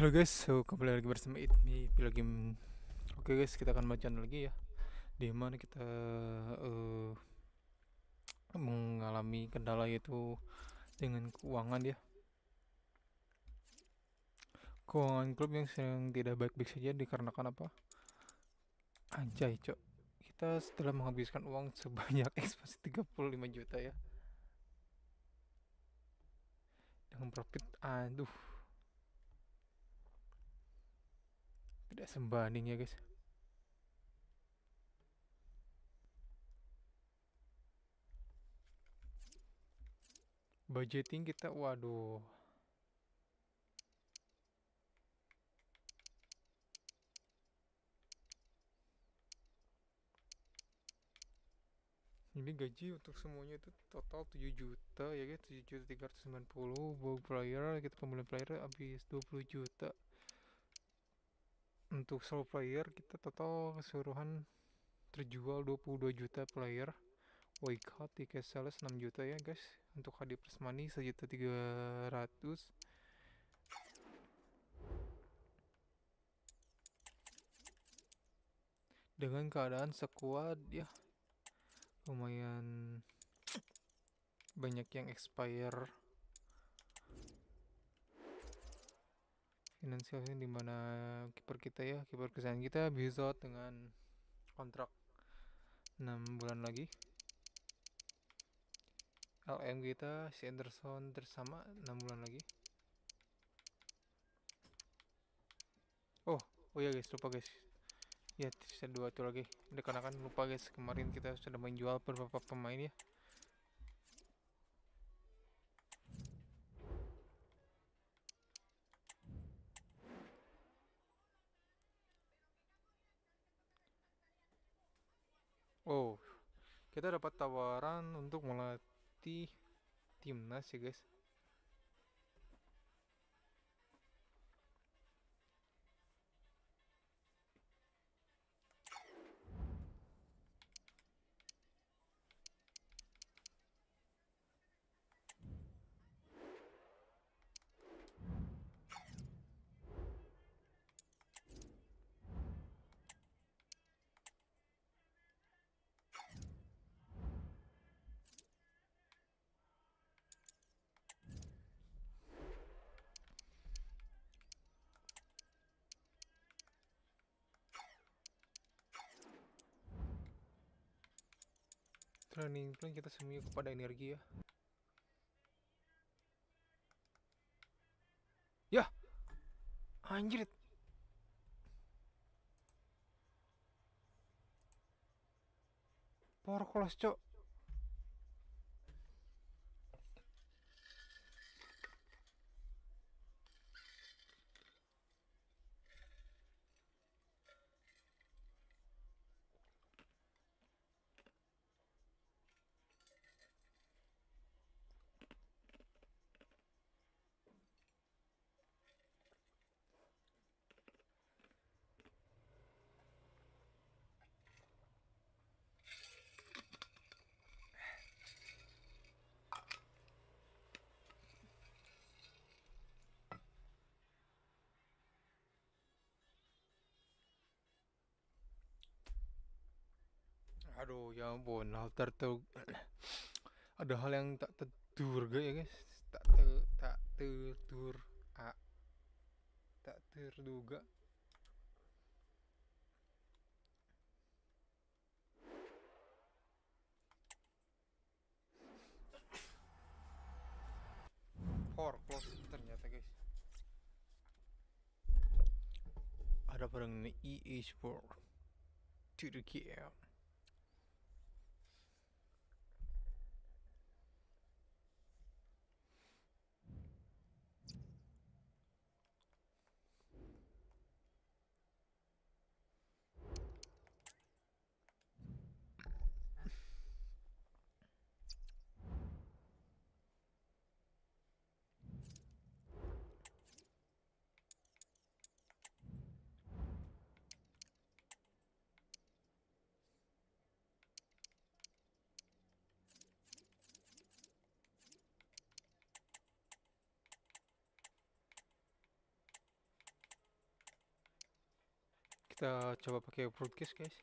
Halo guys, so kembali lagi bersama Itmi lagi. Oke guys, kita akan bacaan lagi ya. Di mana kita eh, mengalami kendala yaitu dengan keuangan ya. Keuangan klub yang sedang tidak baik-baik saja dikarenakan apa? Anjay, cok. Kita setelah menghabiskan uang sebanyak ekspansi 35 juta ya. Dengan profit, aduh, tidak sebanding ya guys. Budgeting kita, waduh, ini gaji untuk semuanya itu total 7 juta ya guys, 7 juta 390. Bawa player, kita pembelian player habis 20 juta. Untuk solo player kita total keseluruhan terjual 22 juta player. Wake hot tiket sales 6 juta ya guys. Untuk hadiah plus money 1.300.000. Dengan keadaan sekuat ya, lumayan banyak yang expire finansialnya, dimana kiper kita ya, kiper kesayangan kita bisa dengan kontrak 6 bulan lagi. LM kita si Anderson tersama 6 bulan lagi. Oh ya guys, lupa guys ya, sisa 2 itu lagi. Dikarenakan lupa guys, kemarin kita sudah menjual beberapa pemain ya. Oh, kita dapat tawaran untuk melatih timnas ya guys. Training plan kita semuanya kepada energi ya. Ya, anjir. Power close, cok. Aduh, ya ampun, hal ada hal yang tak terduga ya guys. Tak terdur ah, tak terduga. Power close ternyata guys. Ada barang ini EA Sport to the game. Kita coba pakai broadcast guys.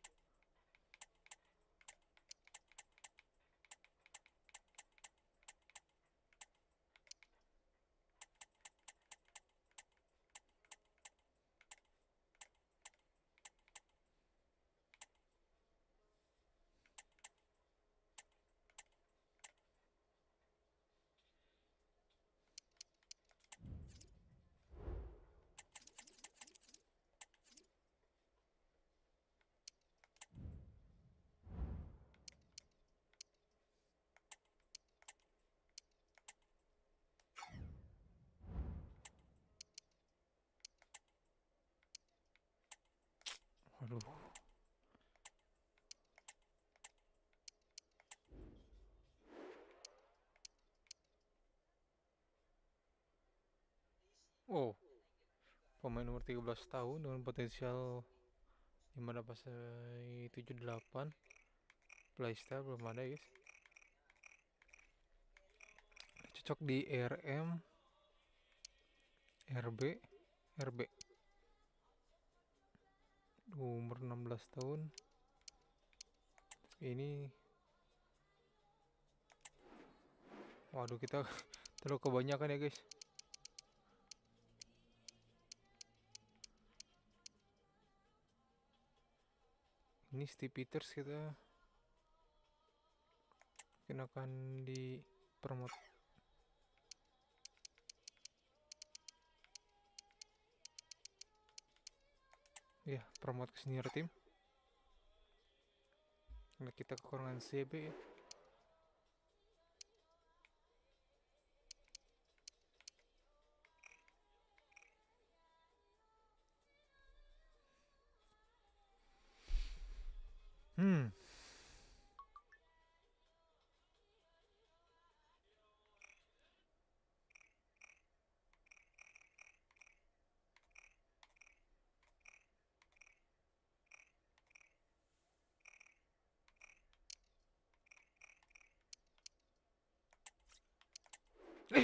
Waduh. Oh, pemain umur 13 tahun dengan potensial 5 pasai 78. Playstyle belum ada guys. Cocok di RM, RB, RB. Umur 16 tahun. Ini waduh, kita terlalu kebanyakan ya guys. Ini Steve Peters kita mungkin akan di promote. Ya, promote ke senior tim. Karena kita kekurangan CB ya.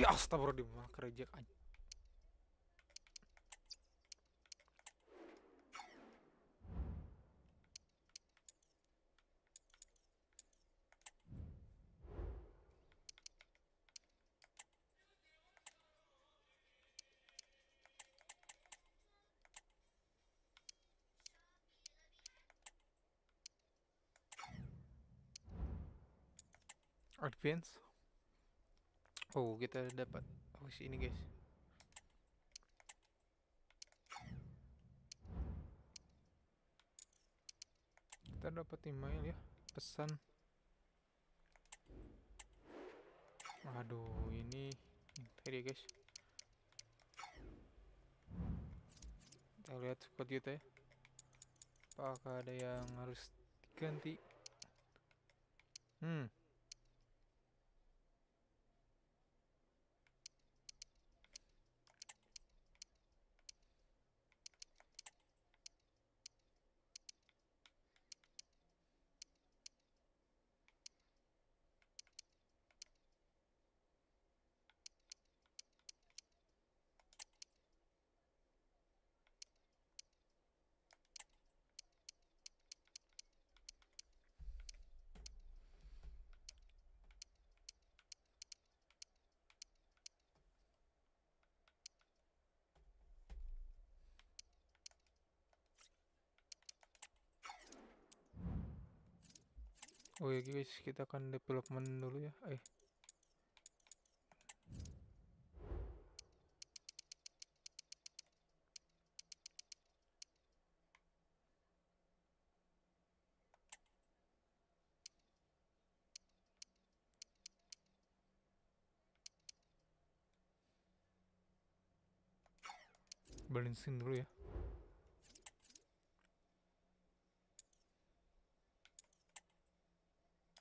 Astagfirullah, kerja aja. Advance. Oh, kita dapat ini guys. Kita dapat email ya, pesan. Aduh, ini tadi guys. Kita lihat squad kita ya. Apakah ada yang harus diganti? Oh ya guys, kita akan development dulu ya. Balancing dulu ya.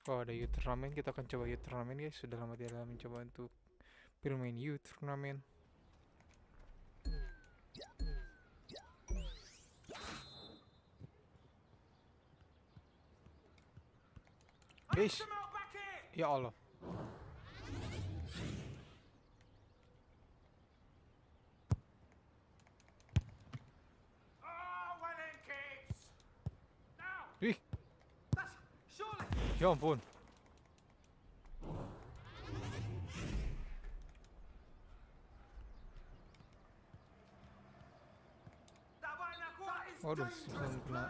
Oh, ada youth turnamen, kita akan coba youth turnamen guys. Sudah lama tidak mencoba untuk bermain youth turnamen. Guys, ya Allah. Ya ampun. Waduh, Simpson kena.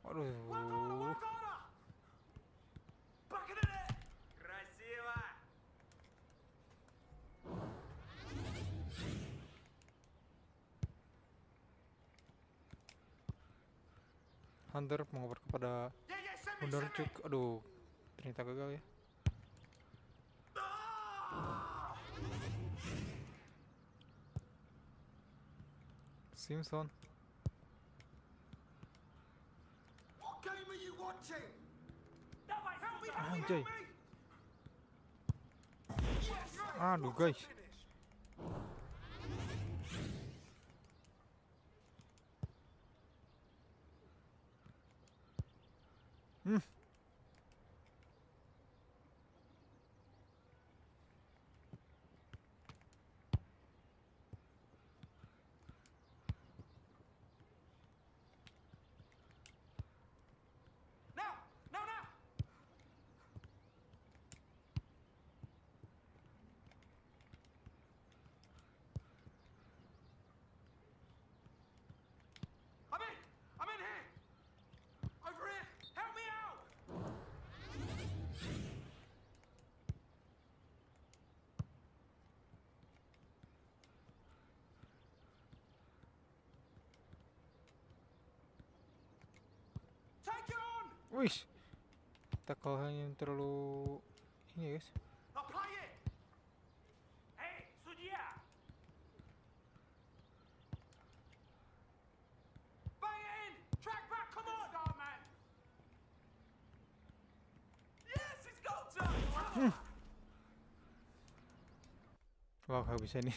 Waduh. Hunter mengoper kepada Bondarchuk. Aduh, ternyata gagal ya. Simpson. Anjay. Aduh guys. Wih, tackle-nya terlalu ini guys. Wah, gak bisa nih.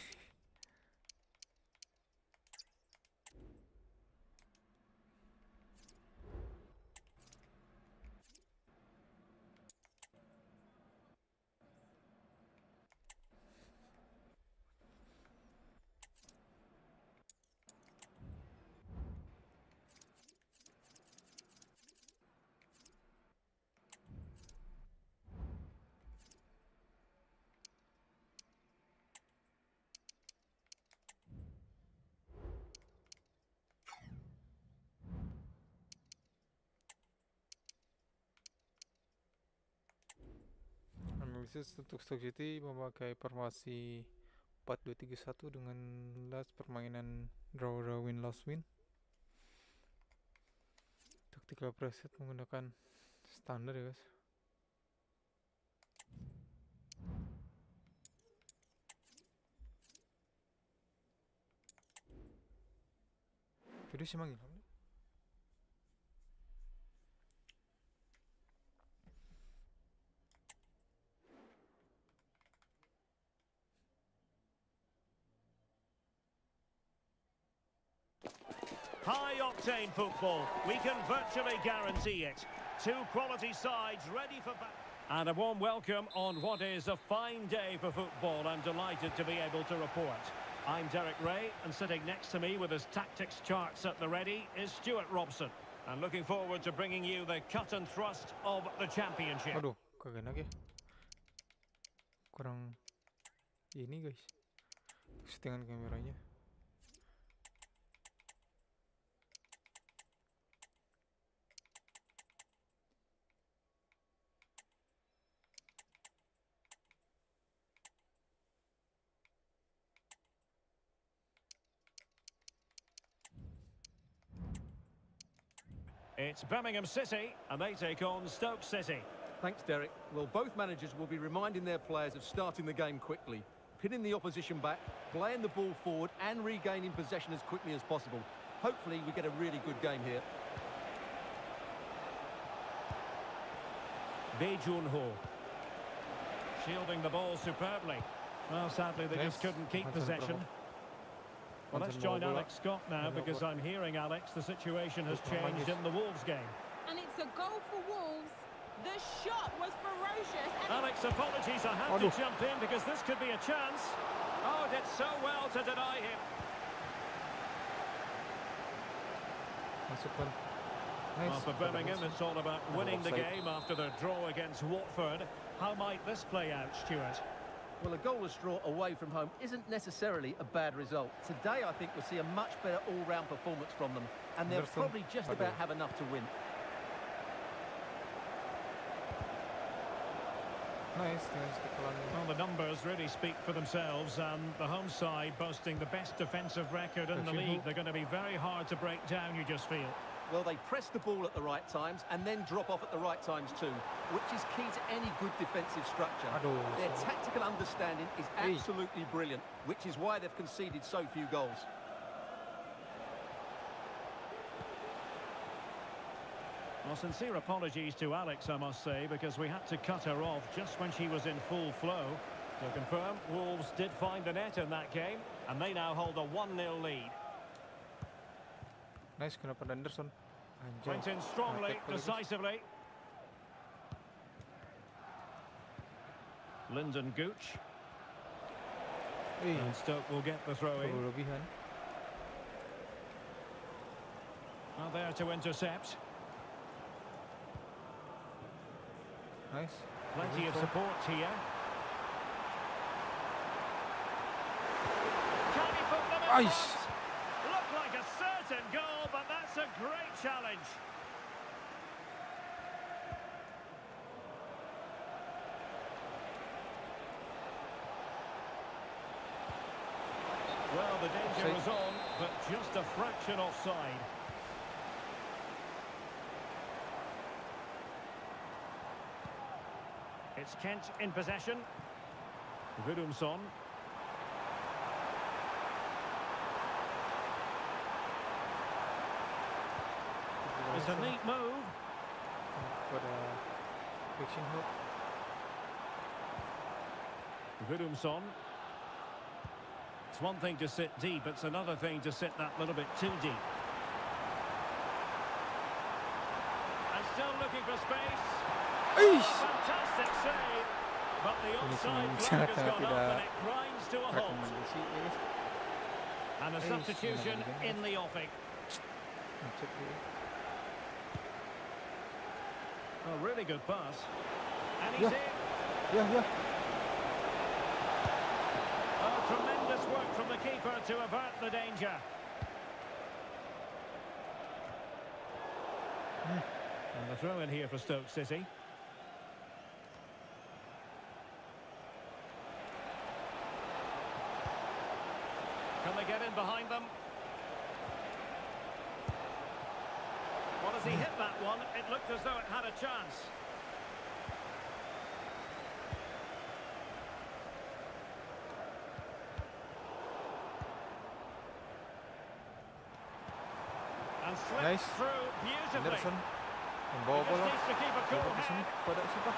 Analisis untuk Stoke City memakai formasi 4-2-3-1 dengan last permainan draw win loss win. Tactical preset menggunakan standar ya guys. Jadi sih manggil. High-octane football, we can virtually guarantee it. Two quality sides ready for... And a warm welcome on what is a fine day for football. I'm delighted to be able to report. I'm Derek Ray, and sitting next to me with his tactics charts at the ready is Stuart Robson. And looking forward to bringing you the cut and thrust of the championship. Aduh, kagak enak ya. Kurang ini guys. Settingan kameranya. It's Birmingham City, and they take on Stoke City. Thanks, Derek. Well, both managers will be reminding their players of starting the game quickly, pinning the opposition back, playing the ball forward and regaining possession as quickly as possible. Hopefully, we get a really good game here. Bae Jun-ho. Shielding the ball superbly. Well, sadly, they just couldn't keep possession. Well, let's join Alex Scott now, because I'm hearing, Alex, the situation has changed in the Wolves game. And it's a goal for Wolves. The shot was ferocious. And Alex, apologies, I had to jump in because this could be a chance. Oh, did so well to deny him. Masukkan. Well, Nice. for Birmingham, it's all about winning the offside. game after their draw against Watford. How might this play out, Stuart? Well, a goalless draw away from home isn't necessarily a bad result. Today, I think we'll see a much better all-round performance from them, and they'll Anderson. probably just about have enough to win. Nice tackle. Well, the numbers really speak for themselves. The home side boasting the best defensive record in the league. They're going to be very hard to break down, you just feel. Well, they press the ball at the right times and then drop off at the right times too, which is key to any good defensive structure. Their tactical understanding is absolutely brilliant, which is why they've conceded so few goals. Well, sincere apologies to Alex, I must say, because we had to cut her off just when she was in full flow. To confirm, Wolves did find the net in that game, and they now hold a 1-0 lead. Nice kena pada Anderson. Went in strongly, decisively. Lyndon Gooch. And Stoke will get the throw in. Berlebihan. Now there to intercept. Nice. Plenty of support here. Can he put them in Nice. front? Looked like a certain goal, but that's a great challenge. Well, the danger was on, but just a fraction offside. It's Kent in possession. Vidumson. It's a neat move. Pada fiction hook. Vidumson. It's one thing to sit deep, it's another thing to sit that little bit too deep. And still looking for space. Fantastic save. But the offside flag has gone up and it grinds to a halt. Rekomendasi ya guys. And a substitution in the offing. Cek dulu. A really good pass. And he's in. Ya. Oh, tremendous work from the keeper to avert the danger. And the throw in here for Stoke City. Can they get in behind them? Well, as he hit that one, it looked as though it had a chance. And slipped Nice. through beautifully. Anderson membawa Just bola. needs to keep a cool Coba ke sini head. pada siapa?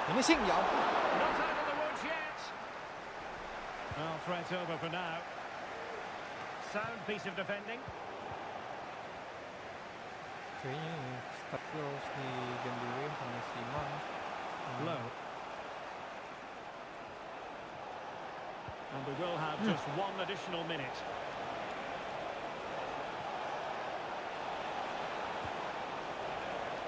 Ini sing ya ampun. Not out of the woods yet. Well, threat over for now. Sound piece of defending. Kayaknya start harus diganti dulu ya sama si Man. Low. And we will have just one additional minute.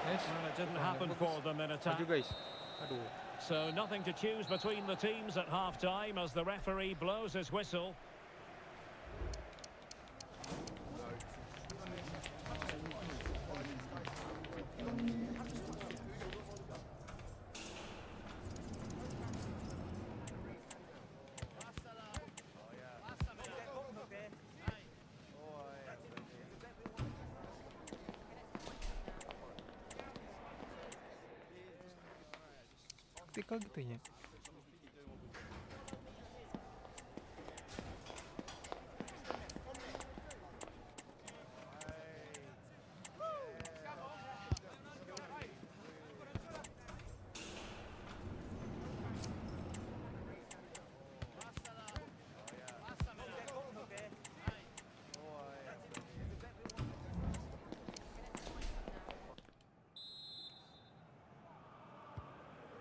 Nice. Well, it didn't happen for them in attack. Maju guys. Aduh. So nothing to choose between the teams at half-time as the referee blows his whistle. Taktikal gitu ya.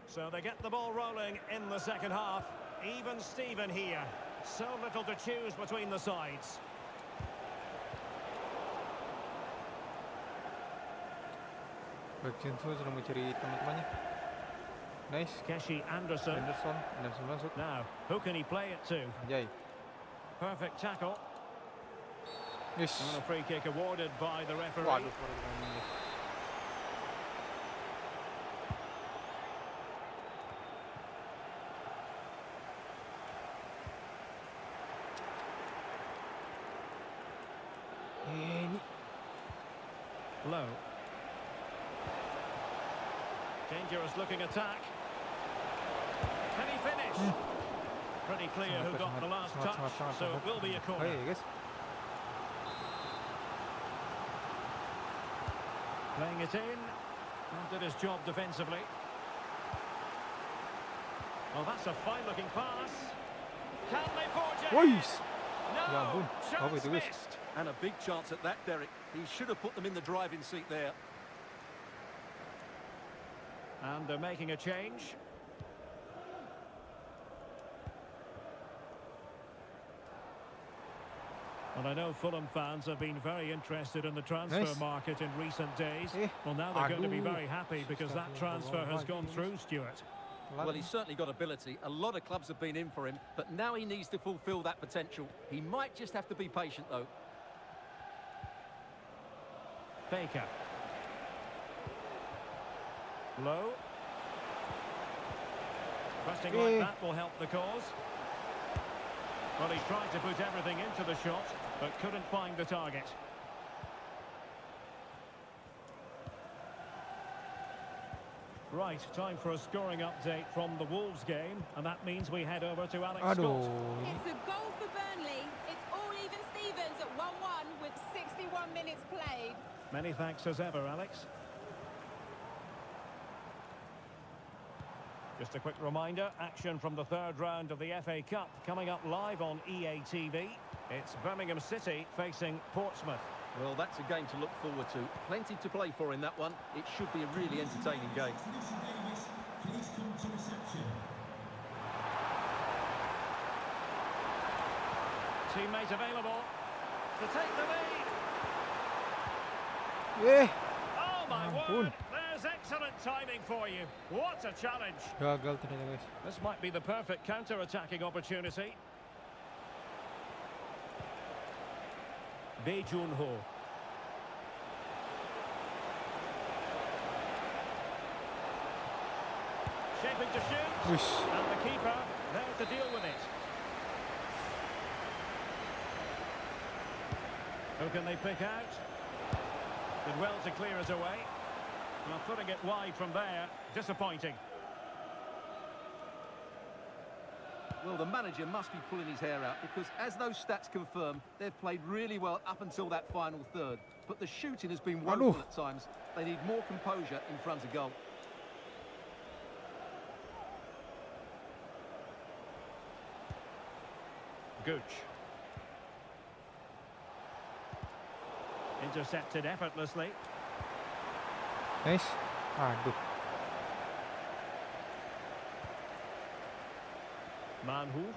So they get the ball rolling in the second half. Even Steven here. So little to choose between the sides. Bergabunglah sudah mencari teman-temannya. Nice. Keshi Anderson. Anderson masuk. Now, who can he play it to? Jai. Perfect tackle. Yes. And a free kick awarded by the referee. Waduh, ini. Low. Dangerous looking attack. Can he finish? Pretty clear who got the last touch, so it will be a corner. Hey, guys. Playing it in. And did his job defensively. Well, that's a fine-looking pass. Can they forge it? Wais. No, chance itu, guys. missed. And a big chance at that, Derek. He should have put them in the driving seat there. And they're making a change. And I know Fulham fans have been very interested in the transfer Nice. market in recent days. Well, now they're going to be very happy because that transfer has gone through, Stuart. Well, he's certainly got ability. A lot of clubs have been in for him, but now he needs to fulfil that potential. He might just have to be patient, though. Baker. Low. Resting like that will help the cause. Well, he's tried to put everything into the shot, but couldn't find the target. Right, time for a scoring update from the Wolves game, and that means we head over to Alex Scott. It's a goal for Burnley. It's all even Stevens at 1-1 with 61 minutes played. Many thanks as ever, Alex. Just a quick reminder, action from the third round of the FA Cup coming up live on EA TV. It's Birmingham City facing Portsmouth. Well, that's a game to look forward to. Plenty to play for in that one. It should be a really entertaining game. Teammate available to take the lead. Eh, Oh my ampun. word, there's excellent timing for you. What a challenge. gagal ternyata, guys. This might be the perfect counter-attacking opportunity. Bae Jun-ho. Shaping to shoot. Wish. And the keeper there to deal with it. Who can they pick out? Did well to clear it away. Well, putting it wide from there, disappointing. Well, the manager must be pulling his hair out because, as those stats confirm, they've played really well up until that final third. But the shooting has been woeful at times. They need more composure in front of goal. Gooch. Intercepted effortlessly. Nice. Aduh. Manhoef.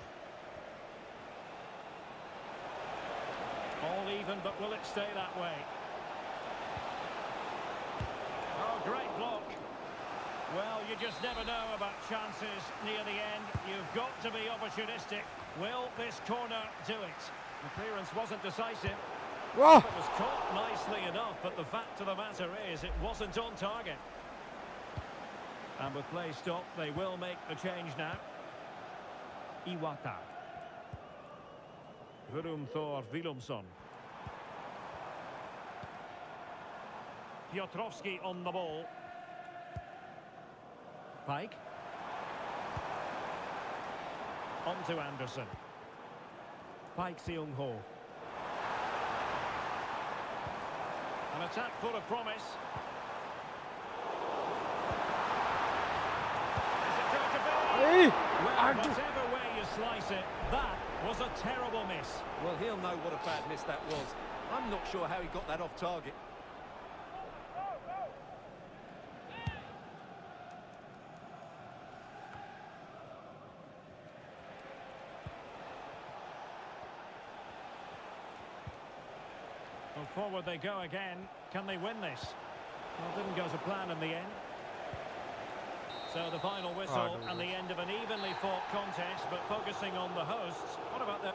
All even, but will it stay that way? Oh, great block. Well, you just never know about chances near the end. You've got to be opportunistic. Will this corner do it? The clearance wasn't decisive. Wah. It was caught nicely enough, but the fact of the matter is it wasn't on target. And with play stopped, they will make the change now. Iwata. Thor Willumsson. Piotrowski on the ball. Pike. On to Anderson. Pike Seung-ho. An attack full of promise. Is it going to be? Hey. Well, whatever way you slice it, that was a terrible miss. Well, he'll know what a bad miss that was. I'm not sure how he got that off target. forward they go again. Can they win this? Well, didn't go to plan in the end. So the final whistle and the end of an evenly fought contest, but focusing on the hosts. What about the...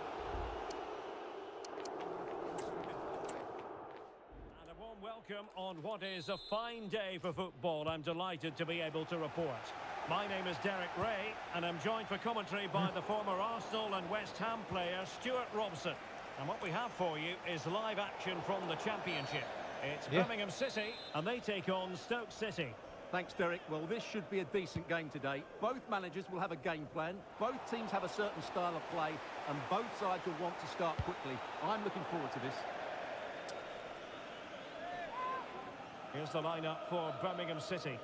And a warm welcome on what is a fine day for football. I'm delighted to be able to report. My name is Derek Ray, and I'm joined for commentary by the former Arsenal and West Ham player Stuart Robson. And what we have for you is live action from the Championship. It's Birmingham City, and they take on Stoke City. Thanks, Derek. Well, this should be a decent game today. Both managers will have a game plan. Both teams have a certain style of play, and both sides will want to start quickly. I'm looking forward to this. Here's the lineup for Birmingham City.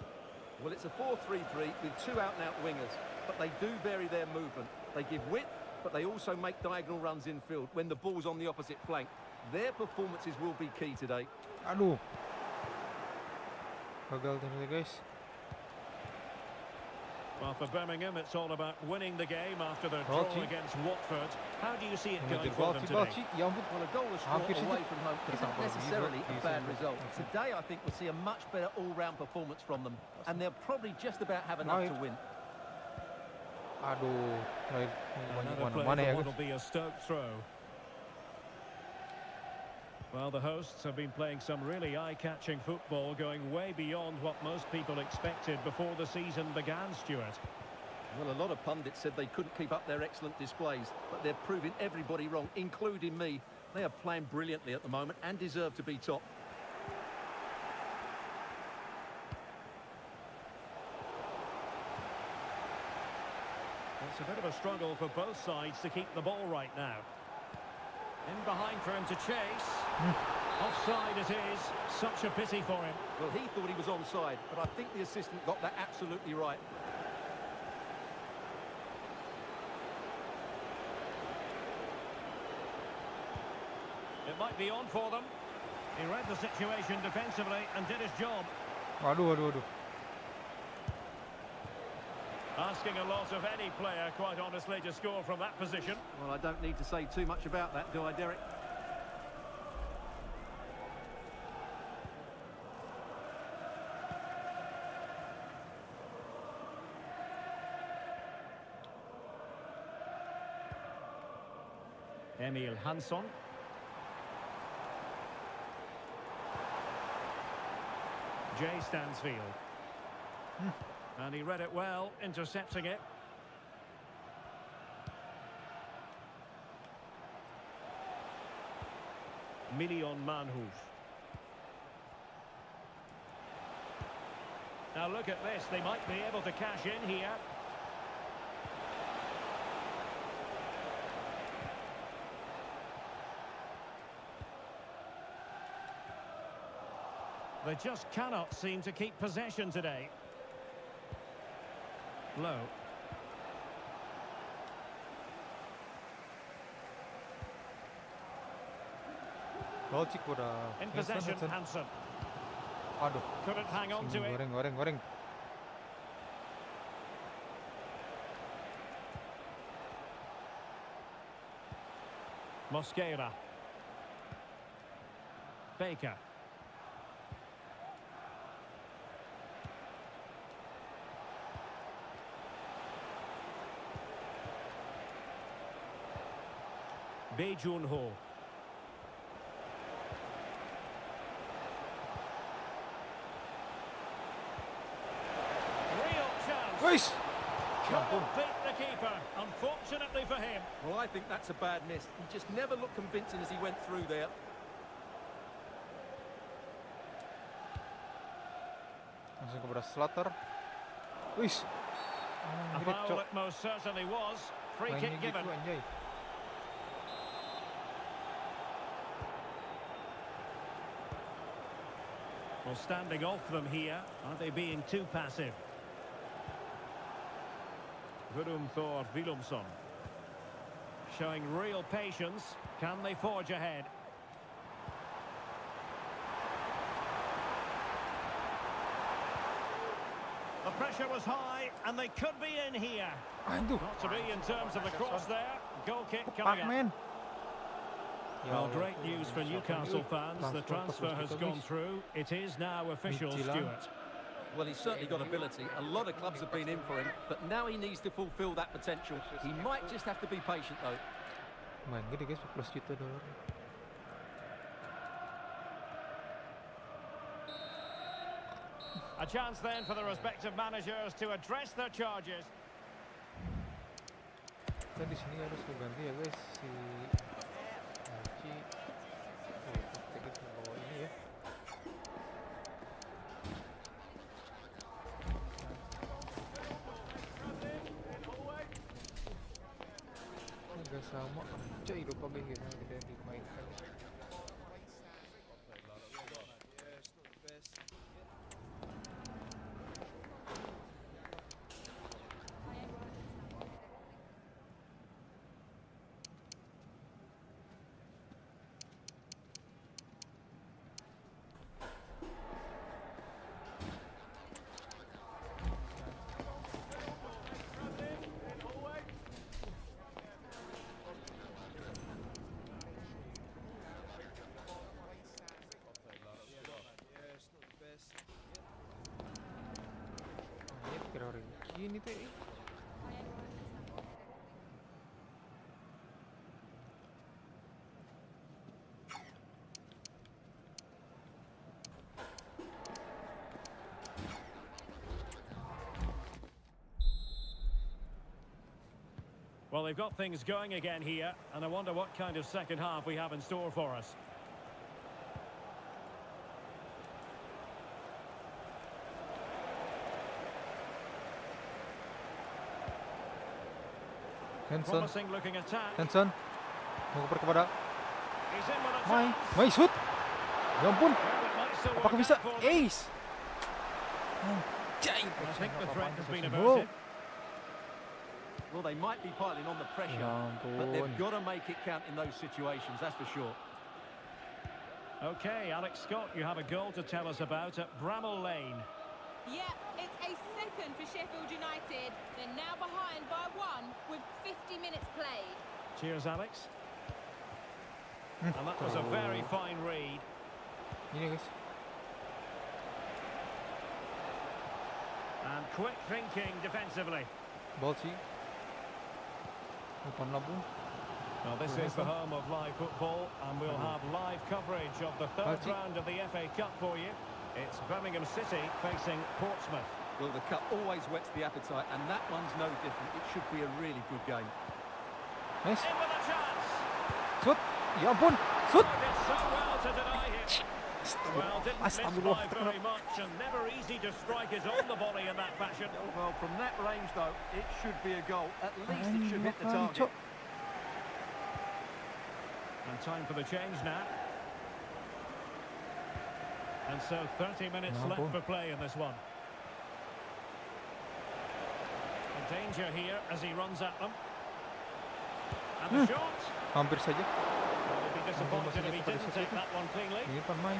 Well, it's a 4-3-3 with two out-and-out wingers, but they do vary their movement. They give width, but they also make diagonal runs infield when the ball's on the opposite flank. Their performances will be key today. Aduh. Gagal ternyata, guys. Well, for Birmingham, it's all about winning the game after their draw against Watford. How do you see it going for them today? Well, a goal away from home isn't necessarily a bad result. Today, I think we'll see a much better all-round performance from them, and they'll probably just about have enough to win. Aduh, Another play for what will be a Stoke throw. Well, the hosts have been playing some really eye-catching football, going way beyond what most people expected before the season began, Stuart. Well, a lot of pundits said they couldn't keep up their excellent displays, but they're proving everybody wrong, including me. They are playing brilliantly at the moment and deserve to be top. It's a bit of a struggle for both sides to keep the ball right now. In behind for him to chase. Offside it is. Such a pity for him. Well, he thought he was onside, but I think the assistant got that absolutely right. It might be on for them. He read the situation defensively and did his job. Waduh. Asking a lot of any player, quite honestly, to score from that position. Well, I don't need to say too much about that, do I, Derek? Emil Hansson. Jay Stansfield. And he read it well, intercepting it. Million Manhoef. Now look at this, they might be able to cash in here. They just cannot seem to keep possession today. Low. In possession, Hansen. Aduh. Couldn't hang on to it. Goreng. Mosquera. Baker. Bae Jun-ho. Real chance. Couldn't beat the keeper, unfortunately for him. Well, I think that's a bad miss. He just never looked convincing as he went through there. Langsung kepada Slater. A foul it most certainly was. Free kick given. Well, standing off them here. Are they being too passive? Thor Willumsson. Showing real patience. Can they forge ahead? The pressure was high, and they could be in here. Not to be in terms of the cross there. Goal kick coming up. Well, great news for Newcastle fans. The transfer has gone through. It is now official, Stuart. Well, he's certainly got ability. A lot of clubs have been in for him, but now he needs to fulfill that potential. He might just have to be patient, though. Main gede guys, 14 juta dolar. A chance then for the respective managers to address their charges. Kita di sini harus ganti ya guys si Haji. Kita bawa ini ya. Agak sama aja lupa begini kita dimainkan. Gini teh. Well, they've got things going again here, and I wonder what kind of second half we have in store for us. Hanson, Promising looking attack. Hanson, mau kepada He's in with a Mai, chance. Mai shoot. Ya ampun, Well, it might still apakah work bisa? out for them. Ace. Anjay, I think the threat has been Oh. averted. Well, they might be piling on the pressure, Ya but they've ampun. got to make it count in those situations, that's for sure. Okay, Alex Scott, you have a goal to tell us about at Bramall Lane. Yeah, it's a second for Sheffield United. They're now behind by 1 with 50 minutes played. Cheers, Alex. And that was a very fine read. Ini guys. And quick thinking defensively. Ball sih. Umpan lambung. Well, this is the home of live football, and we'll have live coverage of the third round of the FA Cup for you. It's Birmingham City facing Portsmouth. Well, the cup always whets the appetite, and that one's no different. It should be a really good game. Nice. In with a chance. Shoot. Ya ampun. Shoot. Did so well to deny him. Well, didn't miss by very much, and never easy to strike his on the volley in that fashion. Well, from that range, though, it should be a goal. At least it should hit the target. And time for the change now. And so 30 minutes left for play in this one. And danger here as he runs at them. And the shot. Hampir saja. Well, he'd be disappointed if he didn't take that one cleanly. Ini Pemaen.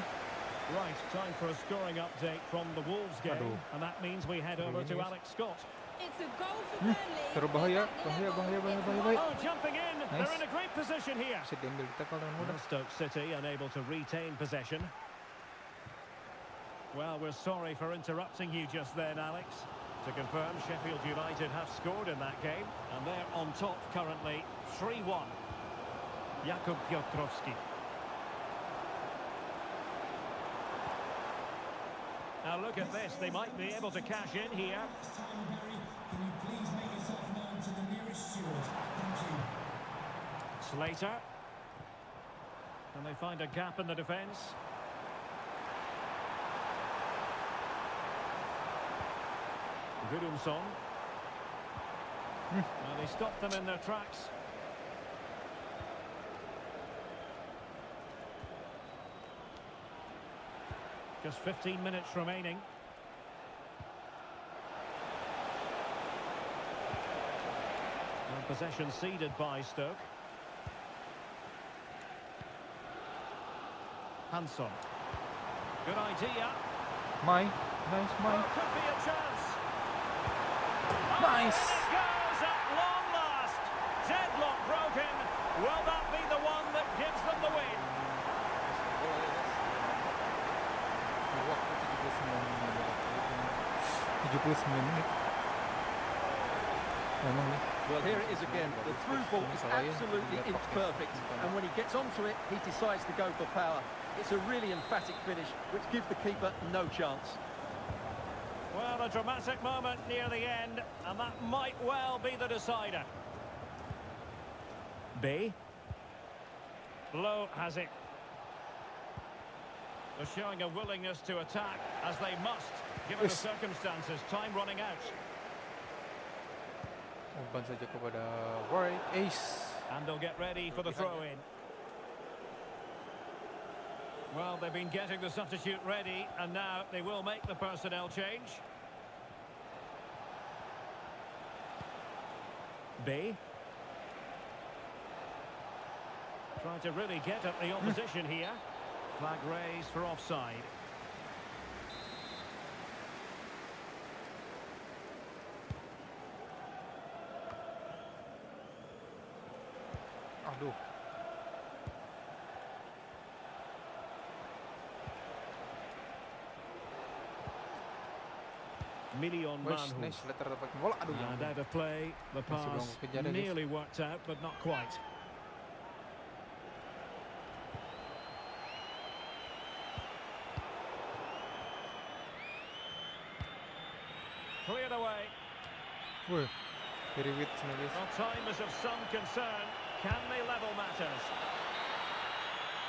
Right, time for a scoring update from the Wolves game. Aduh. And that means we head over to Ini. Alex Scott. It's a goal for Burnley. Terus bahaya, bahaya. Oh, jumping in. Nice. They're in a great position here. Bisa diambil tackle dengan mudah. Stoke City unable to retain possession. Well, we're sorry for interrupting you just then, Alex. To confirm, Sheffield United have scored in that game, and they're on top currently, 3-1. Jakub Piotrowski. Now look at this, they might be able to cash in here. Slater. Can they find a gap in the defence? Gudmundsson. Well, they stopped them in their tracks. Just 15 minutes remaining. And possession ceded by Stoke. Hanson. Good idea. Mai. Nice, Mai. Well, could be a chance. Nice. And it goes at long last. Deadlock broken. Will that be the one that gives them the win? Waktu 79 menit. Memang nih. Well, here it is again. The through ball is absolutely inch perfect. And when he gets onto it, he decides to go for power. It's a really emphatic finish, which gives the keeper no chance. Well, a dramatic moment near the end, and that might well be the decider. B. Low has it. They're showing a willingness to attack, as they must, given the circumstances. Time running out. Umpan saja kepada White. Ace. And they'll get ready for the throw-in. Well, they've been getting the substitute ready, and now they will make the personnel change. B. Trying to really get at the opposition here. Flag raised for offside. Aduh. Million Wes, man. nice, letter dapat bola. Aduh, And yang out of play, the Masih belum pass kejar ya, guys. nearly worked out, but not quite. Cleared away. Wih, dari Wits nih guys. Well, time is of some concern. Can they level matters?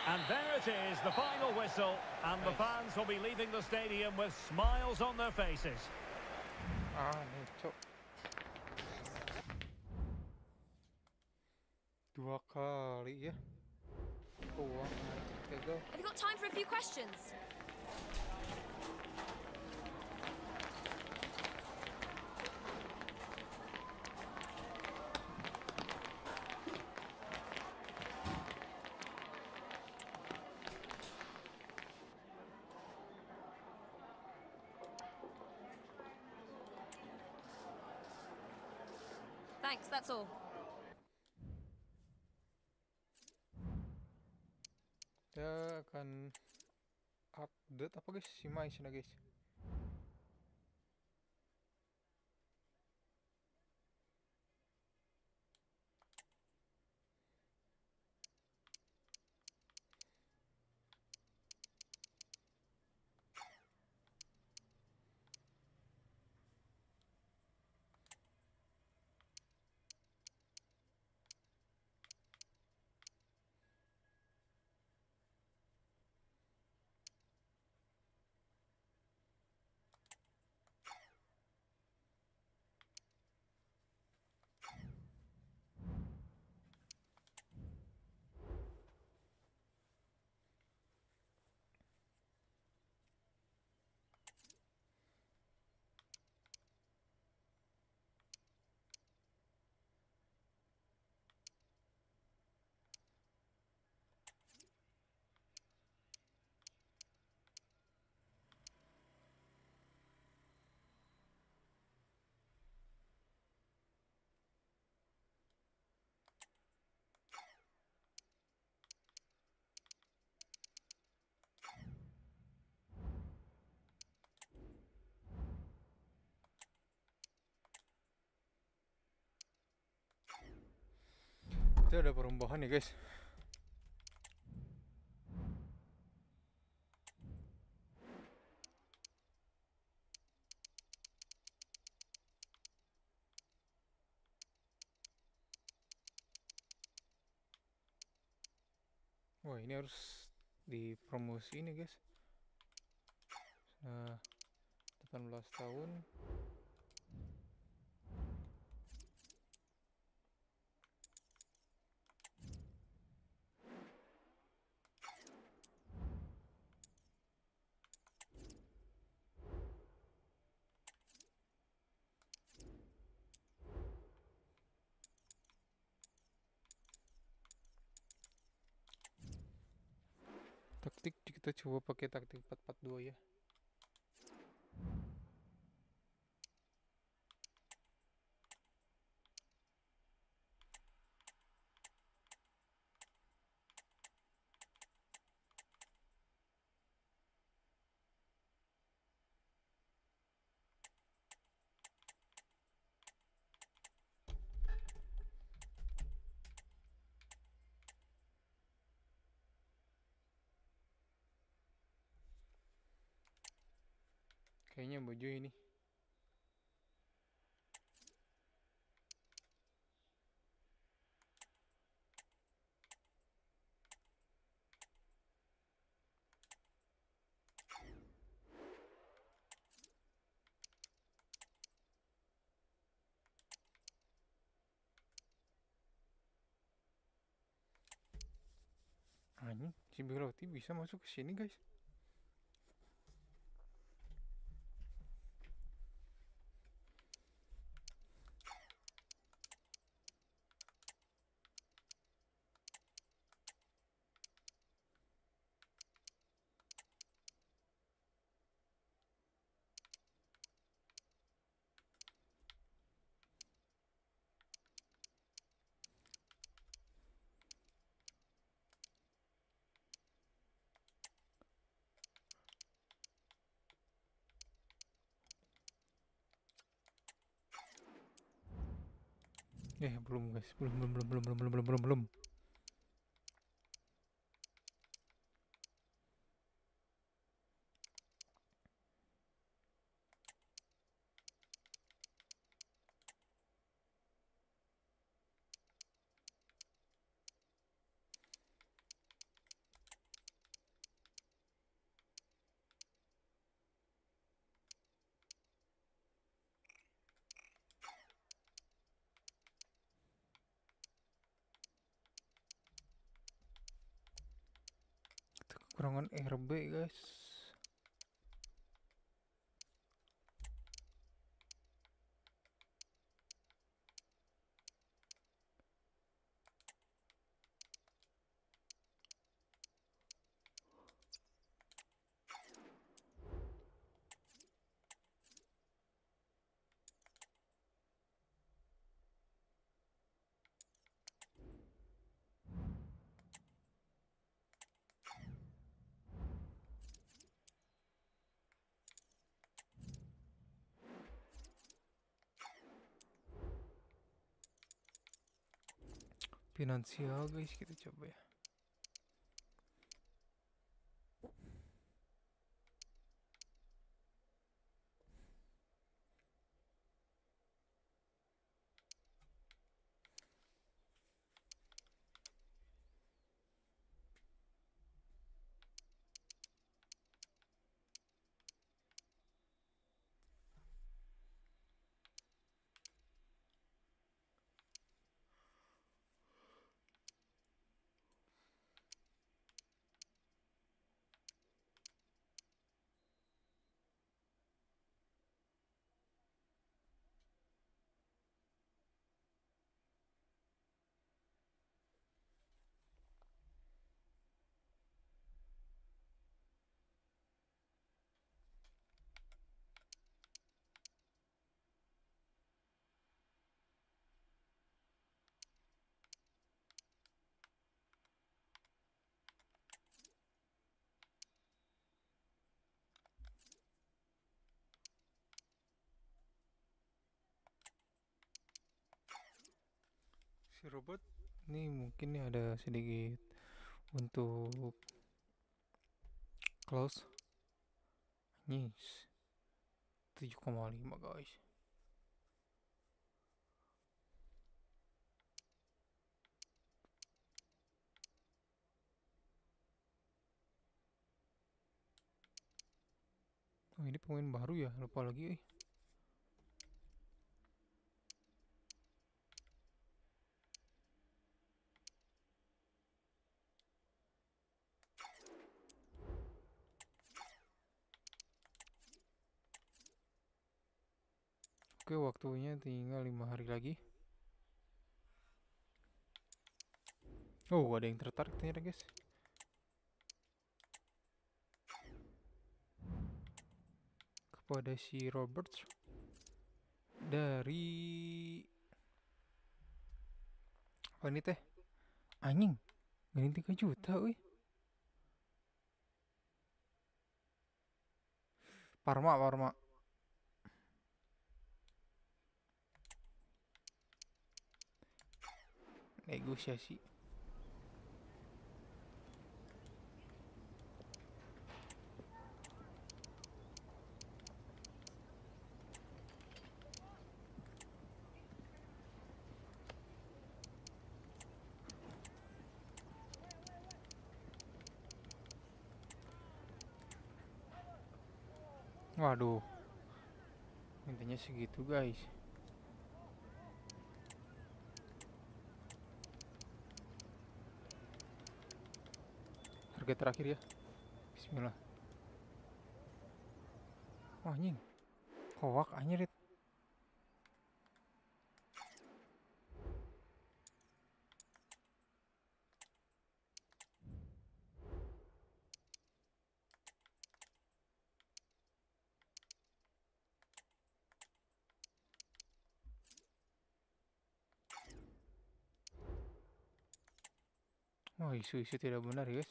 And there it is, the final whistle, and the fans will be leaving the stadium with smiles on their faces. Nih, cok. 2 kali ya. Keuangan gagal. Have you got time for a few questions? Thanks, that's all. Dia akan update apa guys? Si Mai sana guys. Itu ada perubahan nih guys. Wah, ini harus dipromosi nih guys. Nah, 18 tahun. Taktik kita coba pakai taktik 4-4-2 ya. Kayaknya baju ini. Anjing, si Beloti bisa masuk ke sini, guys. Belum guys, belum. Kita kekurangan RB guys. Finansial guys, kita coba ya. Si robot nih mungkin nih ada sedikit untuk close nyis 7,5 guys. Oh ini pemain baru ya, lupa lagi. Oke, waktunya tinggal 5 hari lagi. Oh, ada yang tertarik ternyata guys. Kepada si Robert dari apa ini teh? Anjing, ini 3 juta wih. Parma. Negosiasi. Waduh, mintanya segitu guys. Harga terakhir ya. Bismillah. Wah anjing, hoak anjir. Wah, isu-isu tidak benar guys.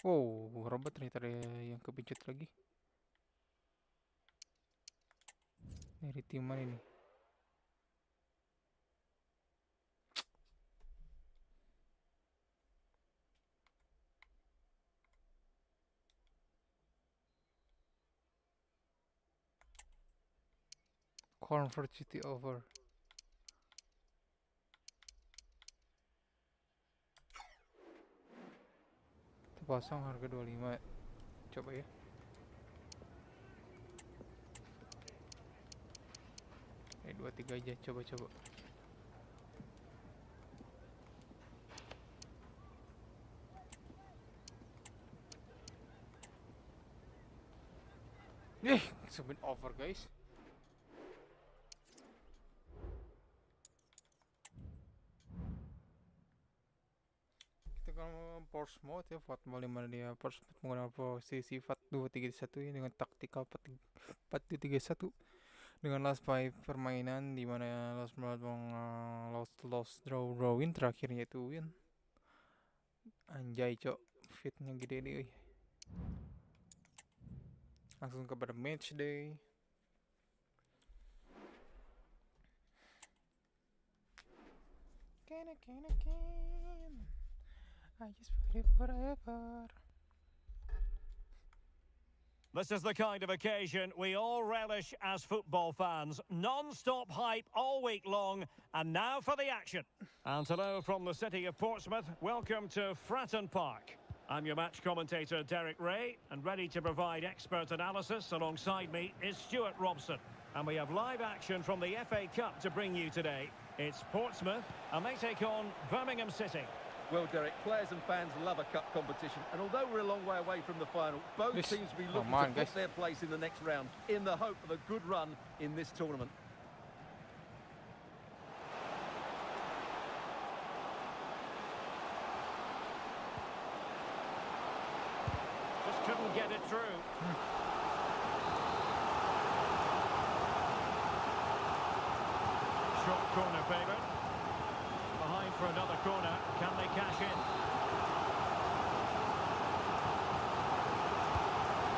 Wow, robot ternyata ada yang kepincut lagi. Dari tim mana ini? Convert City over. Terpasang harga 25. Coba ya. Eh 23 aja, coba-coba. Submit over guys. Kita kalau force mode ya, vote bagaimana dia force mode menggunakan posisi sifat 231 ya, dengan taktikal 4-3-1 dengan last five permainan di mana lost draw win terakhirnya itu win. Anjay cok, fitnya gede deh. Langsung kepada match day. Can. I just put it forever. This is the kind of occasion we all relish as football fans. Non-stop hype all week long, and now for the action. And hello from the city of Portsmouth. Welcome to Fratton Park. I'm your match commentator, Derek Ray, and ready to provide expert analysis alongside me is Stuart Robson. And we have live action from the FA Cup to bring you today. It's Portsmouth, and they take on Birmingham City. Well, Derek, players and fans love a cup competition, and although we're a long way away from the final, both teams will be looking to put their place in the next round in the hope of a good run in this tournament. Just couldn't get it through. Short corner favoured. Behind for another corner. Can they cash in?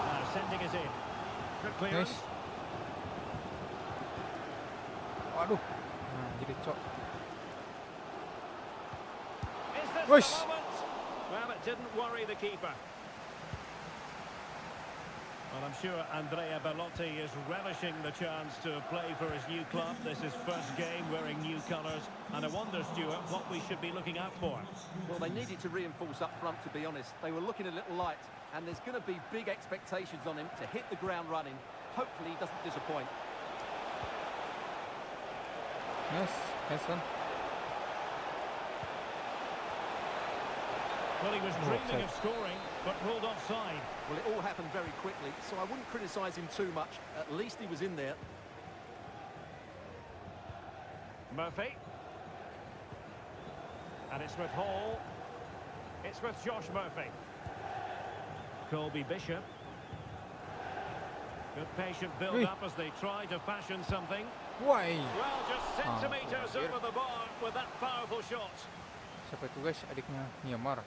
Now sending it in. Good clearance. Nice. Waduh. Jadi cok. Is this Wish. the moment? Well, it didn't worry the keeper. Well, I'm sure Andrea Bellotti is relishing the chance to play for his new club. This is first game wearing new colours. And I wonder, Stuart, what we should be looking out for. Well, they needed to reinforce up front, to be honest. They were looking a little light, and there's going to be big expectations on him to hit the ground running. Hopefully he doesn't disappoint. Yes, nice one. Well, he was dreaming of scoring, but ruled offside. Well, it all happened very quickly, so I wouldn't criticise him too much. At least he was in there. Murphy. And it's with Hall. It's with Josh Murphy. Colby Bishop. Good patient build-up as they try to fashion something. Why? Well, just centimetres over the bar with that powerful shot. Siapa itu guys? Adiknya Neymar.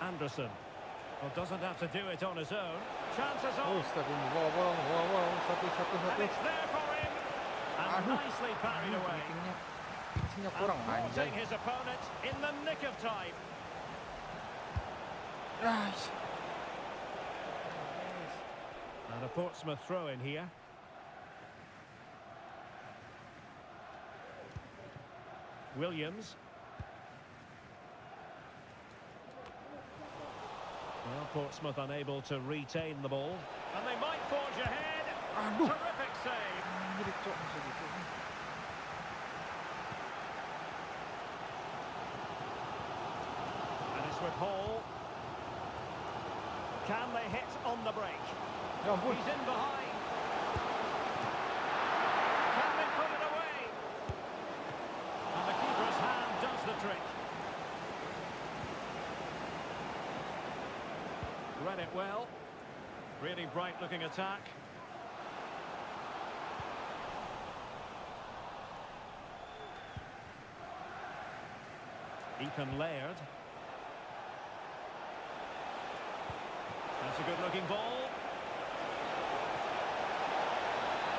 Anderson. Well, doesn't have to do it on his own. Chances on. Oh, wow, satu. And it's there for him. And nicely parried away. Isinya kurang anjay. Thwarting his opponent in the nick of time. Nice. And a Portsmouth throw in here. Williams. Portsmouth unable to retain the ball. And they might forge ahead. Aduh. Terrific save. Mirip cok bisa gitu. And it's with Hall. Can they hit on the break? Ya ampun. He's in behind. Can they put it away? And the keeper's hand does the trick. Read it well. Really bright looking attack. Ethan Laird. That's a good looking ball.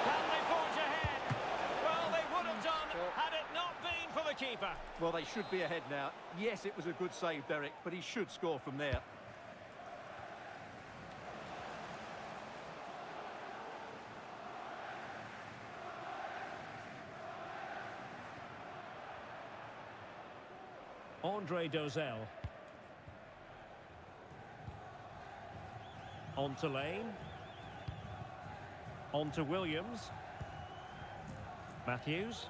Can they forge ahead? Well, they would have done had it not been for the keeper. Well, they should be ahead now. Yes, it was a good save, Derek, but he should score from there. Andre Dozel. On to Lane. On to Williams. Matthews.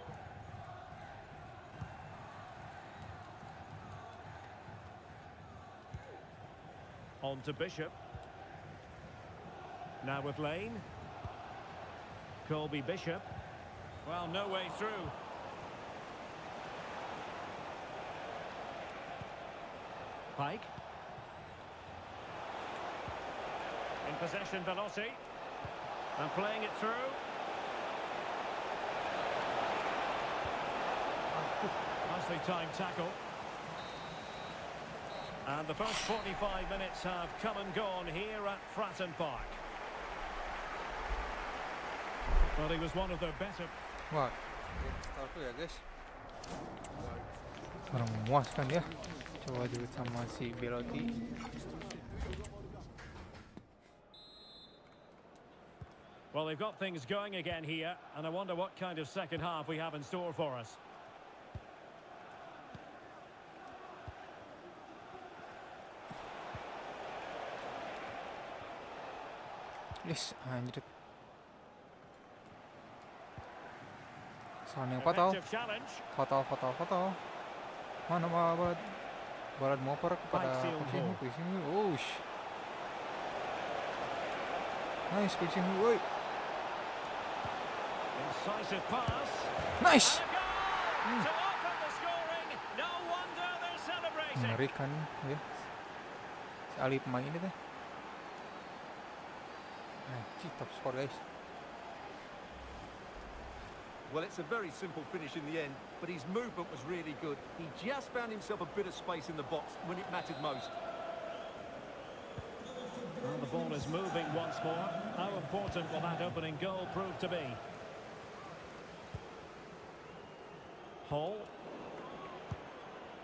On to Bishop. Now with Lane. Colby Bishop. Well, no way through. Pike. In possession, Veloci. And playing it through. Nicely timed tackle. And the first 45 minutes have come and gone here at Fratton Park. Well, he was one of their better... Wah, start dulu ya guys. Kurang memuaskan ya. Coba dulu sama si Belotti. Well, they've got things going again here, and I wonder what kind of second half we have in store for us. Yes, anjir. Kesalahan yang fatal. Effective challenge. Fatal. Mana Barat ngoper kepada Pixing. Oh, nice Pixing. Woi. Incisive pass. Nice. To open the scoring. No wonder they're celebrating. Mengerikan ya. Si Ali pemain ini teh. Top score guys. Well, it's a very simple finish in the end, but his movement was really good. He just found himself a bit of space in the box when it mattered most. Well, the ball is moving once more. How important will that opening goal prove to be? Hall.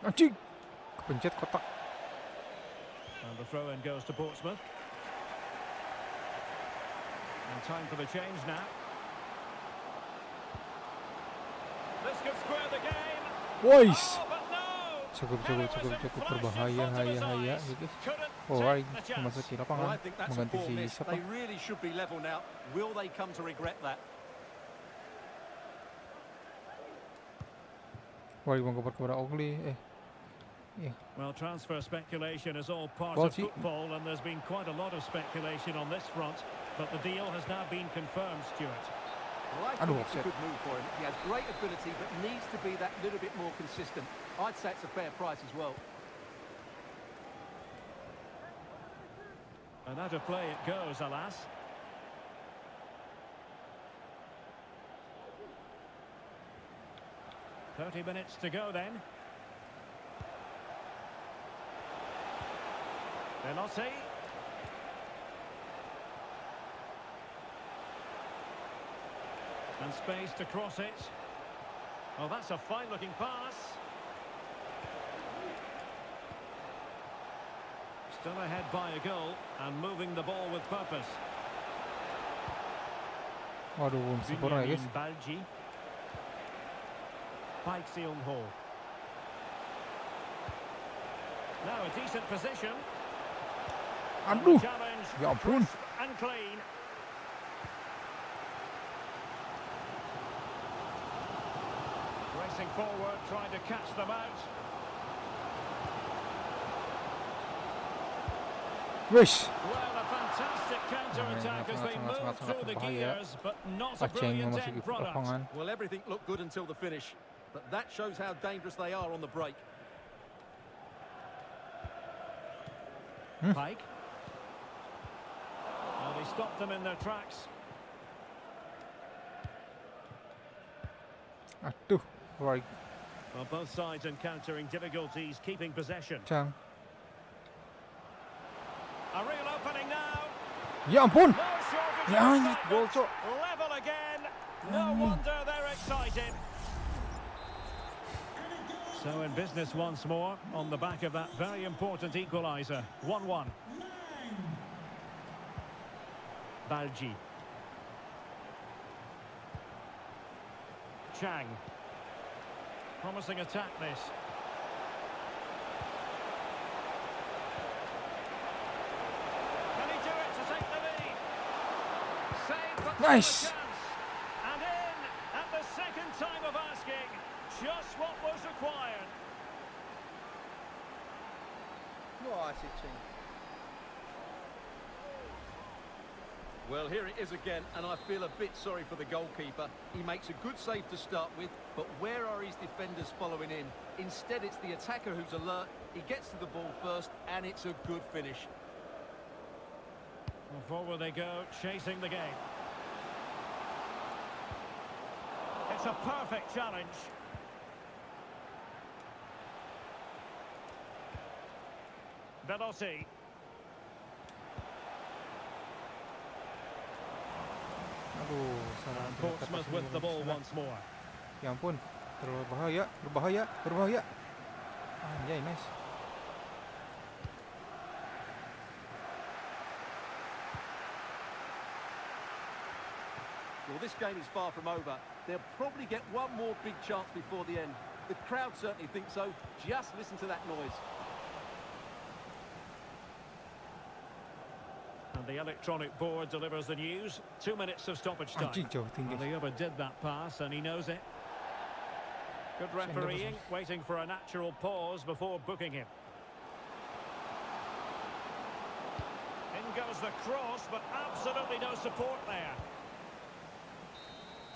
Anjing. Kepencet kotak. And the throw-in goes to Portsmouth. And time for the change now. This could square the game. Boys. Oh, but no. Cukup berbahaya gitu. Oh, memasuki Well, lapangan I think that's a mengganti poor si miss. siapa? They really should be level now. Will they come to regret that? Wah, dibongkar kepada Ogli. Well, transfer speculation is all part Well, of football, and there's been quite a lot of speculation on this front. But the deal has now been confirmed, Stuart. Well, I think it's a good move for him. He has great ability, but needs to be that little bit more consistent. I'd say it's a fair price as well. And out of play it goes, alas. "30 minutes to go then. Veloci. And space to cross it. Well, that's a fine-looking pass. Still ahead by a goal and moving the ball with purpose. Waduh, belum sempurna ya guys. Balji. Pike Seung-ho. Now a decent position. And the Aduh. challenge, Ya ampun. crisp and clean. Racing forward, trying to catch them out. Wish. Well, a fantastic counter-attack as they move through the gears, but not a Aceng yang brilliant masuk end ke product. lapangan. Well, everything looked good until the finish, but that shows how dangerous they are on the break. Pike. Well, they stopped them in their tracks. Aduh, right. Well, both sides encountering difficulties keeping possession. Cang. A real opening now. Ya ampun. No shortage Ya, of ini gol, excitement. Cok. Level again. No wonder they're excited. So in business once more on the back of that very important equaliser. 1-1. Balji. Chang. Promising attack this. Can he do it to take the lead? Saved, but still a Nice. chance. And in at the second time of asking. Just what was required. Wah, si Ceng. Well, here it is again, and I feel a bit sorry for the goalkeeper. He makes a good save to start with, but where are his defenders following in? Instead, it's the attacker who's alert. He gets to the ball first, and it's a good finish. Well, forward they go, chasing the game. It's a perfect challenge. Veloci. Aduh, salah. And Portsmouth with the ball once more. Ya ampun, terlalu bahaya, berbahaya, berbahaya. Anjay, nice. Well, this game is far from over. They'll probably get one more big chance before the end. The crowd certainly think so. Just listen to that noise. And the electronic board delivers the news. 2 minutes of stoppage time. Anjing jauh tinggi. And they overdid that pass, and he knows it. Good refereeing, waiting for a natural pause before booking him. In goes the cross, but absolutely no support there.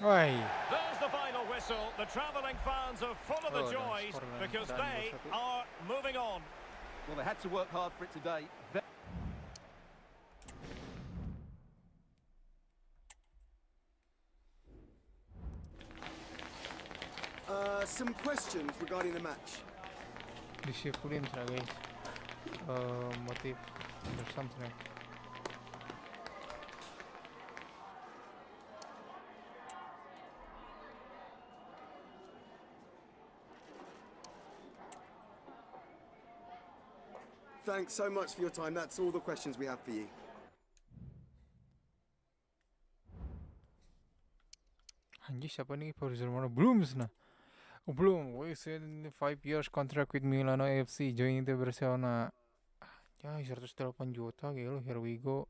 Woi. There's the final whistle. The travelling fans are full of the joys because they are moving on. Well, they had to work hard for it today. Some questions regarding the match. Disiplin lah guys. Motif bersama. Thanks so much for your time. That's all the questions we have for you. Anjir, siapa nih produser mana? Belum sana. Oh, belum. We said 5 years contract with Milano FC. Joining the Barcelona. Ya, 108 juta gitu. Here we go.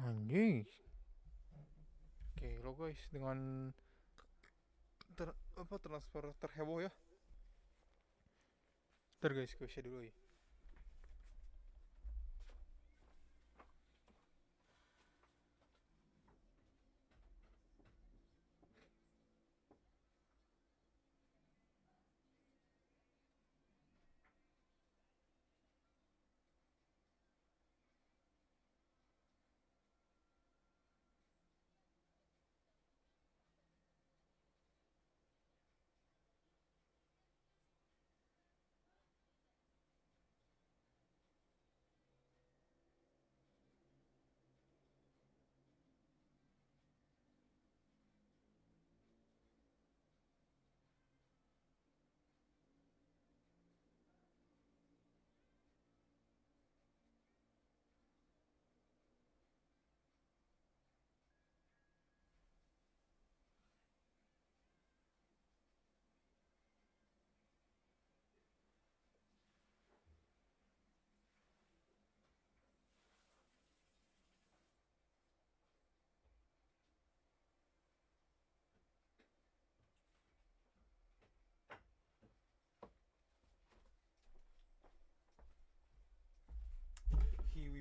Anjir. Oke, lo guys dengan transfer terheboh ya. Ntar guys, gue share dulu ya.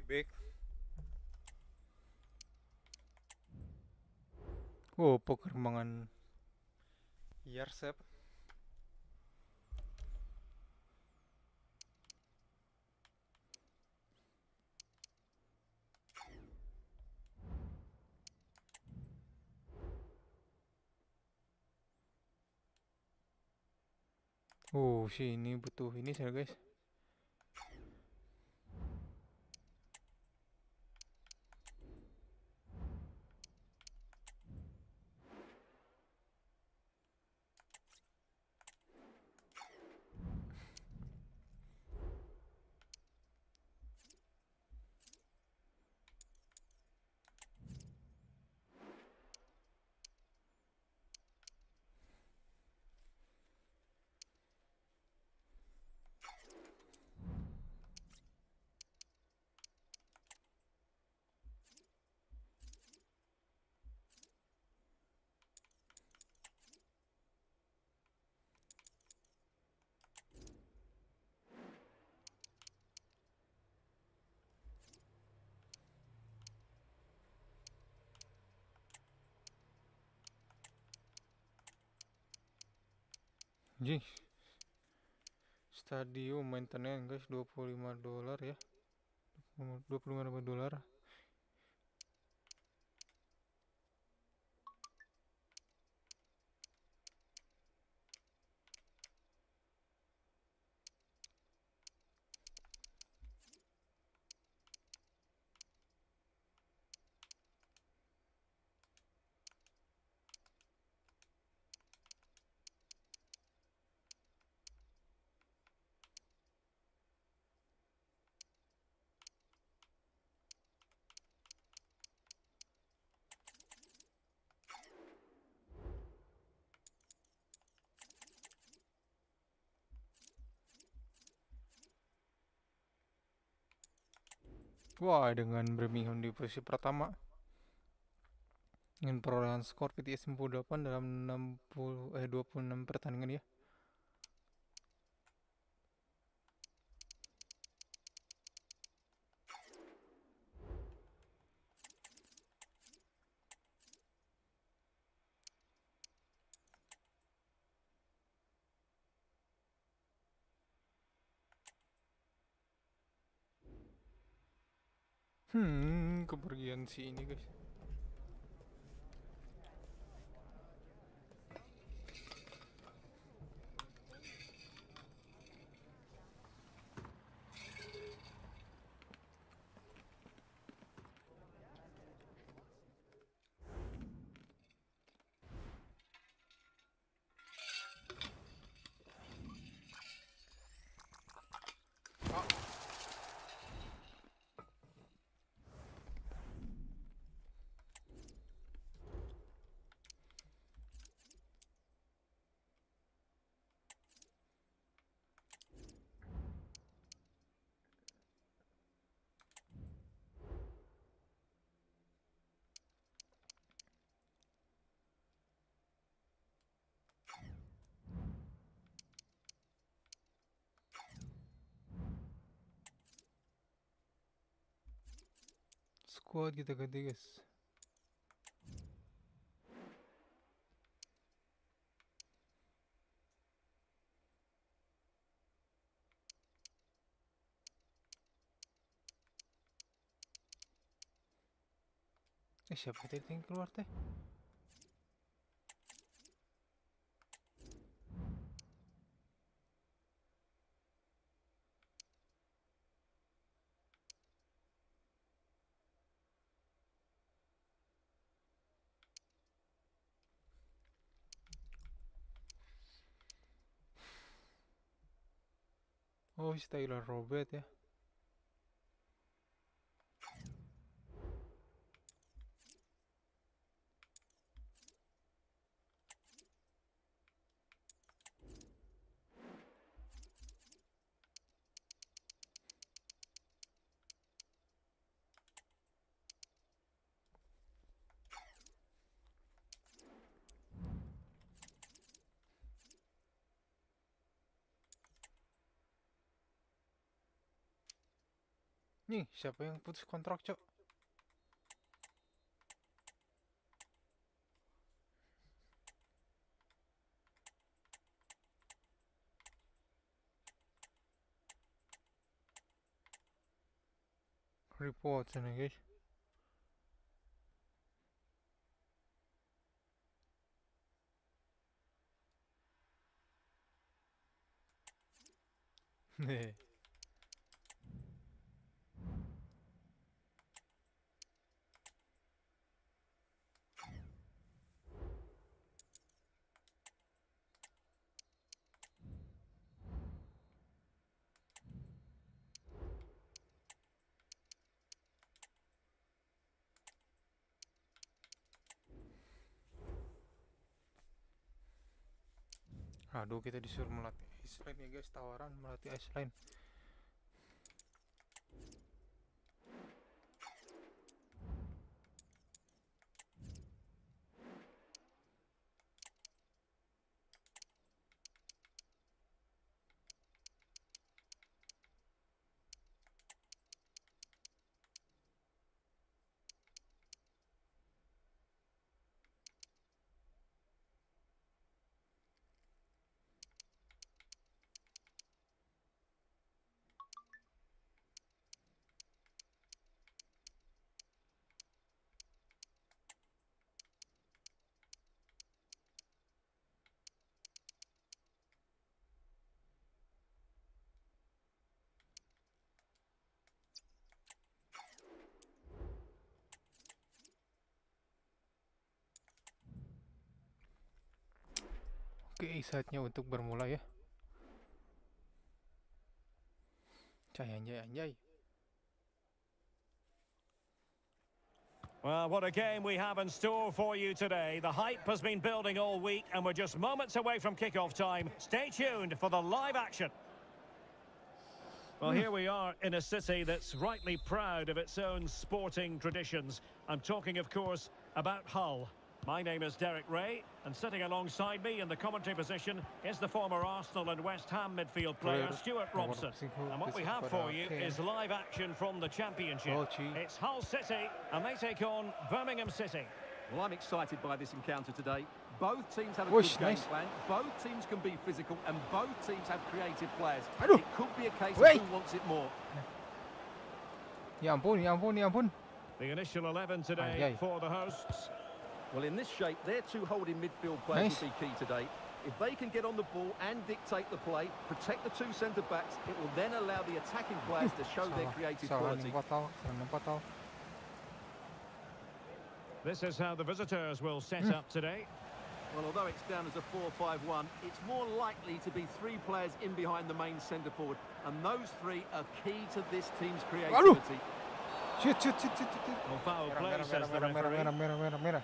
back. Oh, perkembangan Yarsep. Oh, ini butuh ini saya guys. Jih. Stadium maintenance guys $25 ya. $25. Wah, dengan Birmingham di posisi pertama dengan perolehan skor PTS 98 dalam 26 pertandingan ya. Kepergian si ini guys. Squad kita ganti guys. Siapa tadi yang keluar teh? Oh, si Taylor Robert ya. Nih, siapa yang putus kontrak, Cok? Report sana, guys. Nih. Aduh, kita disuruh melatih ice line ya guys, tawaran melatih ice line. Oke, saatnya untuk bermula ya. Anjay. Well, what a game we have in store for you today. The hype has been building all week, and we're just moments away from kickoff time. Stay tuned for the live action. Well, here we are in a city that's rightly proud of its own sporting traditions. I'm talking, of course, about Hull. My name is Derek Ray, and sitting alongside me in the commentary position is the former Arsenal and West Ham midfield player, Stuart Robson. And what we have for you is live action from the Championship. It's Hull City, and they take on Birmingham City. Well, I'm excited by this encounter today. Both teams have a good game plan. Both teams can be physical, and both teams have creative players. It could be a case of who wants it more. Ya ampun. The initial 11 today for the hosts. Well, in this shape, their two holding midfield players will be key today. If they can get on the ball and dictate the play, protect the two centre-backs, it will then allow the attacking players to show their creative quality. This is how the visitors will set up today. Well, although it's down as a 4-5-1, it's more likely to be three players in behind the main centre-forward, and those three are key to this team's creativity. Shit. Well, foul play, says the referee.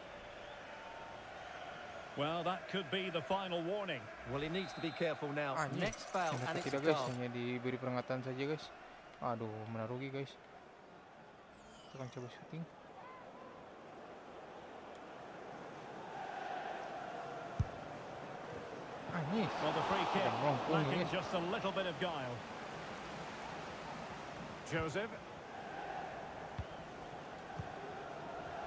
Well, that could be the final warning. Well, he needs to be careful now. Next foul, and it's a guys, foul. hanya diberi peringatan saja guys. Aduh, menaruhi guys. Sekarang coba shooting. Well, the free kick lacking just a little bit of guile. Joseph.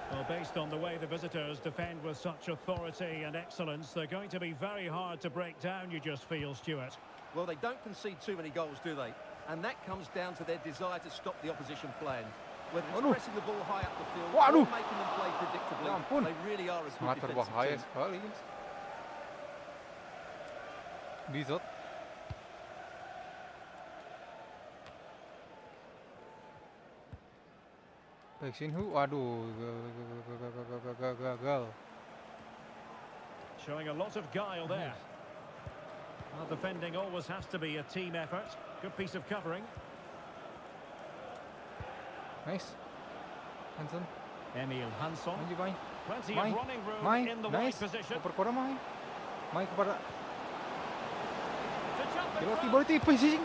Well, based on the way the visitors defend with such authority and excellence, they're going to be very hard to break down, you just feel, Stuart. Well, they don't concede too many goals, do they? And that comes down to their desire to stop the opposition playing. Whether it's pressing the ball high up the field or making them play predictably, they really are a good defensive team. Bizot. Vaksin who? Aduh, gagal. Showing a lot of guile there. Well, defending always has to be a team effort. Good piece of covering. Nice. Hanson. Emil Hansson. Plenty Mai. of running room in the right position. Perkara Mai kepada. To jump in front. Berarti positioning.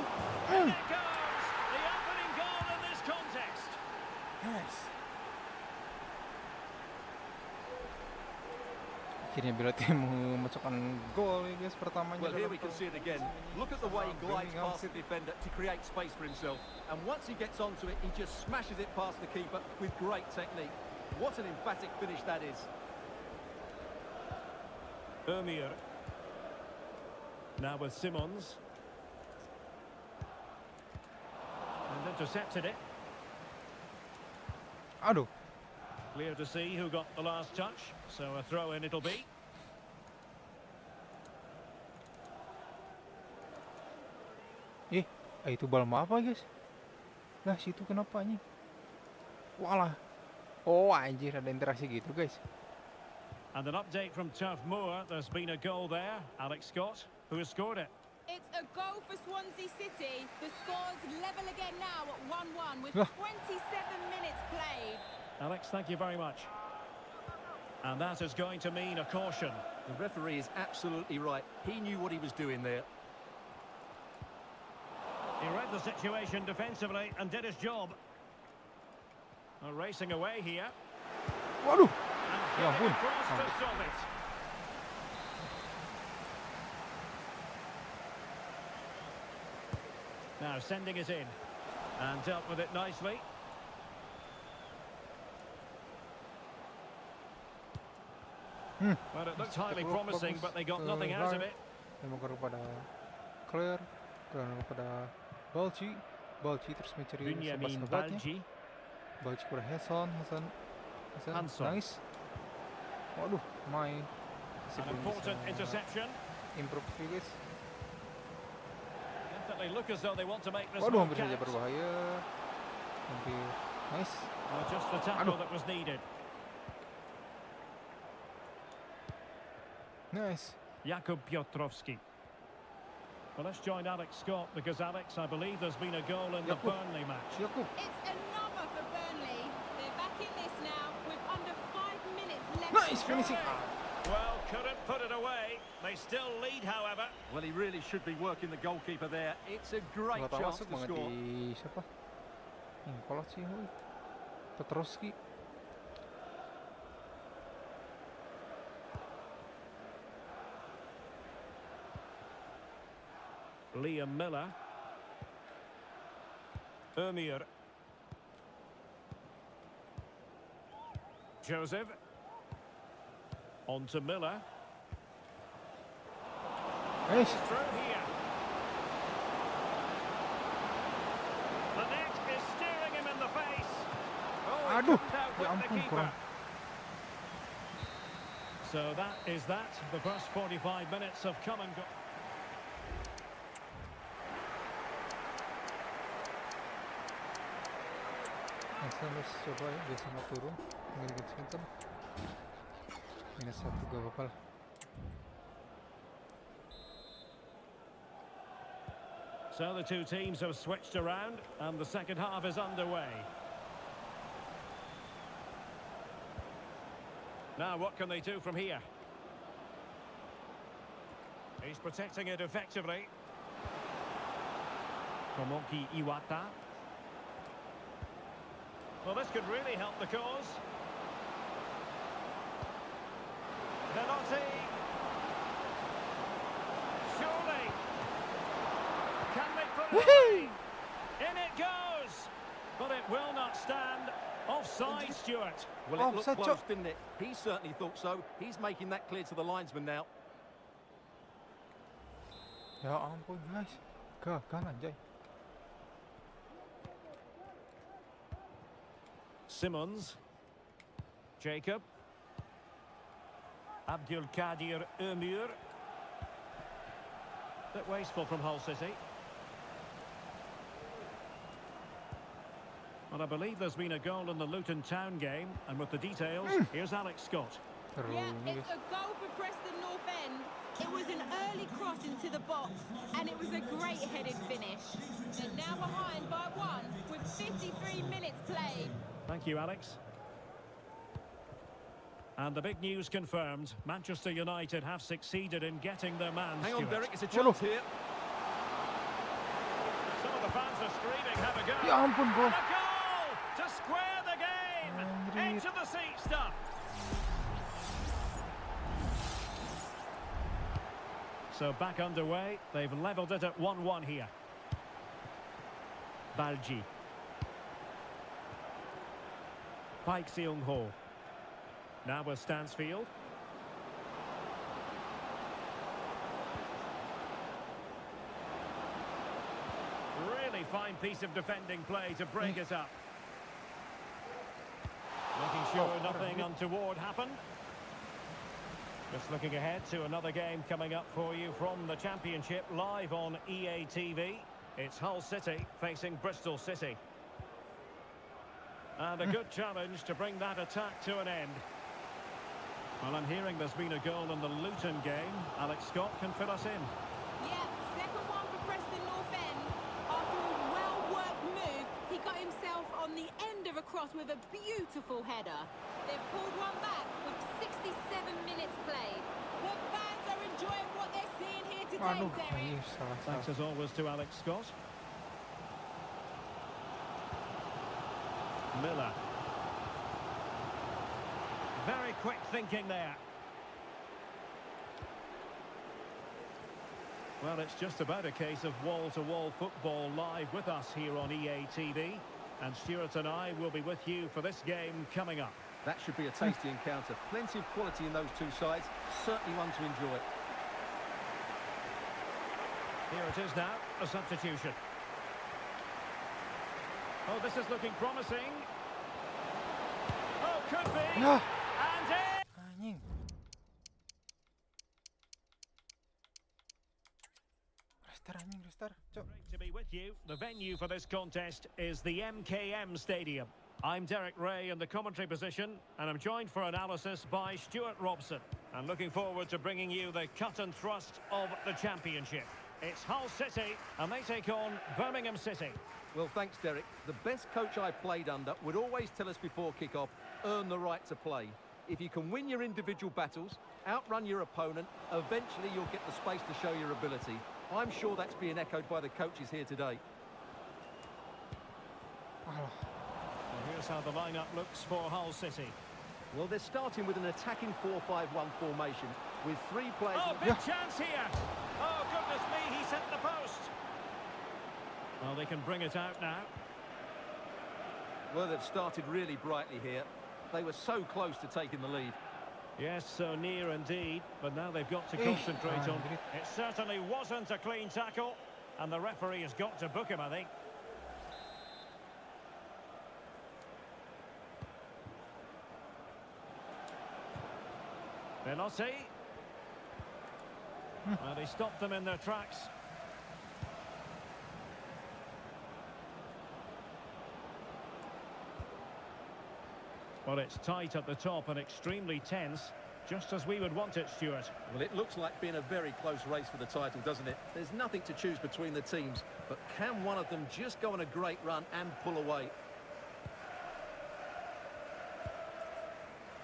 And it goes. The opening goal in this context. Nice. Akhirnya bela tim memasukkan gol ya guys pertamanya. Well, here dalam we can see it pertandingan again. Look at the way he glides Birmingham past the City. defender to create space for himself. And once he gets onto it, he just smashes it past the keeper with great technique. What an emphatic finish that is. Ömür. Now with Simons. And intercepted it. Aduh. Clear to see who got the last touch. So a throw in it'll be. Itu bal apa guys? Lah situ kenapa nih? Walah. Oh anjir ada interaksi gitu guys. And an update from Turf Moor. There's been a goal there. Alex Scott, who has scored it. It's a goal for Swansea City. The score's level again now at 1-1 with Ah. 27 minutes played. Alex, thank you very much. And that is going to mean a caution. The referee is absolutely right. He knew what he was doing there. He read the situation defensively and did his job. Racing away here. Waduh. And Ya getting ampun. across to stop it. Now sending it in. And dealt with it nicely. Well, it looked highly promising, but they got nothing out of it. Memang kepada Clear, kepada Balci terus mencari Benjamin sahabatnya. Balji. Balci kepada Hasan, Hansson. nice. Waduh, An important interception. Improve guys. Definitely look as though they want to make this Waduh, one hampir saja count. berbahaya. Hampir, nice. Just the tackle that was needed. Nice. Jakub Piotrowski. Well, let's join Alex Scott because, Alex, I believe there's been a goal in the Jakub. Burnley match. Jakub. It's another for Burnley. They're back in this now with under 5 minutes left. Nice finishing. Well, couldn't put it away. They still lead, however. Well, he really should be working the goalkeeper there. It's a great Nggak tahu chance masuk to banget score. di siapa? Yang kolot sih, Petrovski. Liam Miller. Ömür. Joseph. On to Miller. Nice. Through here. The net is staring him in the face. Oh, he Aduh, couldn't outwit ya the ampun, keeper. kurang. So that is that. The first 45 minutes have come and gone. Hasan harus coba ya, dia sama turun. Menggunakan center. Minus 1 gak apa-apa lah. So the two teams have switched around and the second half is underway. Now what can they do from here? He's protecting it effectively. Tomoki Iwata. Well, this could really help the cause. Velotti. Surely. Can they put it away? In it goes. But it will not stand. Offside, Stuart. Well, it looked Offside, close, didn't it? He certainly thought so. He's making that clear to the linesman now. Ya ampun guys. Gagal anjay. Simons. Jacob. Abdulkadir Ömür. Bit wasteful from Hull City. Well, I believe there's been a goal in the Luton Town game, and with the details, here's Alex Scott. Terus Yeah, ini it's guys. a goal for Preston North End. It was an early cross into the box, and it was a great headed finish. They're now behind by 1 with 53 minutes played. Thank you, Alex. And the big news confirmed. Manchester United have succeeded in getting their man, Hang on, Stuart. Derek, it's a chance here. Some of the fans are screaming, have a go. Ya ampun bro. And a goal to square the game. Anjir. Into the seat stuff. So back underway. They've levelled it at 1-1 here. Balji. Paik Seung-ho. Now with Stansfield. Really fine piece of defending play to break it up. Making sure nothing untoward happened. Just looking ahead to another game coming up for you from the Championship live on EA TV. It's Hull City facing Bristol City. And a good challenge to bring that attack to an end. Well, I'm hearing there's been a goal in the Luton game. Alex Scott can fill us in. Yeah, second one for Preston North End. After a well-worked move, he got himself on the end of a cross with a beautiful header. They've pulled one back with 67 minutes played. The fans are enjoying what they're seeing here today, Aduh, Derek. ini salah. Thanks as always to Alex Scott. Miller. Very quick thinking there. Well, it's just about a case of wall-to-wall football live with us here on EA TV. And Stuart and I will be with you for this game coming up. That should be a tasty encounter. Plenty of quality in those two sides. Certainly one to enjoy. Here it is now, a substitution. Oh, this is looking promising. Oh, could be. Ya, And in. anjing. Restart anjing, restart. Cok. Great to be with you. The venue for this contest is the MKM Stadium. I'm Derek Ray in the commentary position, and I'm joined for analysis by Stuart Robson. I'm looking forward to bringing you the cut and thrust of the Championship. It's Hull City, and they take on Birmingham City. Well, thanks, Derek. The best coach I played under would always tell us before kick-off, earn the right to play. If you can win your individual battles, outrun your opponent, eventually you'll get the space to show your ability. I'm sure that's being echoed by the coaches here today. Alah. Well, here's how the lineup looks for Hull City. Well, they're starting with an attacking 4-5-1 formation with three players... Oh, big chance here! Oh, goodness me, he's hit the post! Well, they can bring it out now. Well, they've started really brightly here. They were so close to taking the lead. Yes, so near indeed, but now they've got to concentrate on... It certainly wasn't a clean tackle, and the referee has got to book him, I think. Veloci. Well, he stopped them in their tracks. Well, it's tight at the top and extremely tense, just as we would want it, Stuart. Well, it looks like being a very close race for the title, doesn't it? There's nothing to choose between the teams, but can one of them just go on a great run and pull away?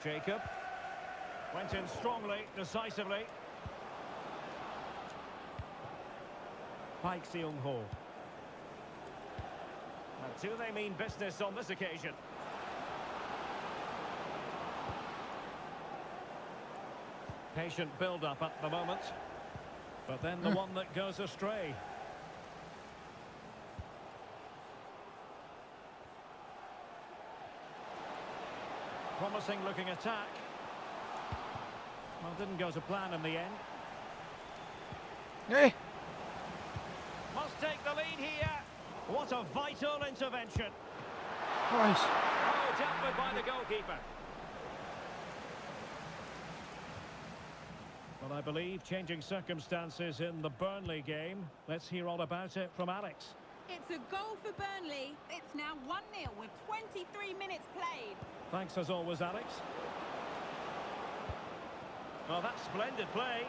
Jacob. Went in strongly, decisively. Paik Seung-ho. Now, do they mean business on this occasion? Patient build-up at the moment. But then the one that goes astray. Promising looking attack. Well, didn't go to plan in the end. Hey, Must take the lead here. What a vital intervention. nice. Oh, dealt with by the goalkeeper. Well, I believe changing circumstances in the Burnley game. Let's hear all about it from Alex. It's a goal for Burnley. It's now 1-0 with 23 minutes played. Thanks as always, Alex. Well, that's splendid play.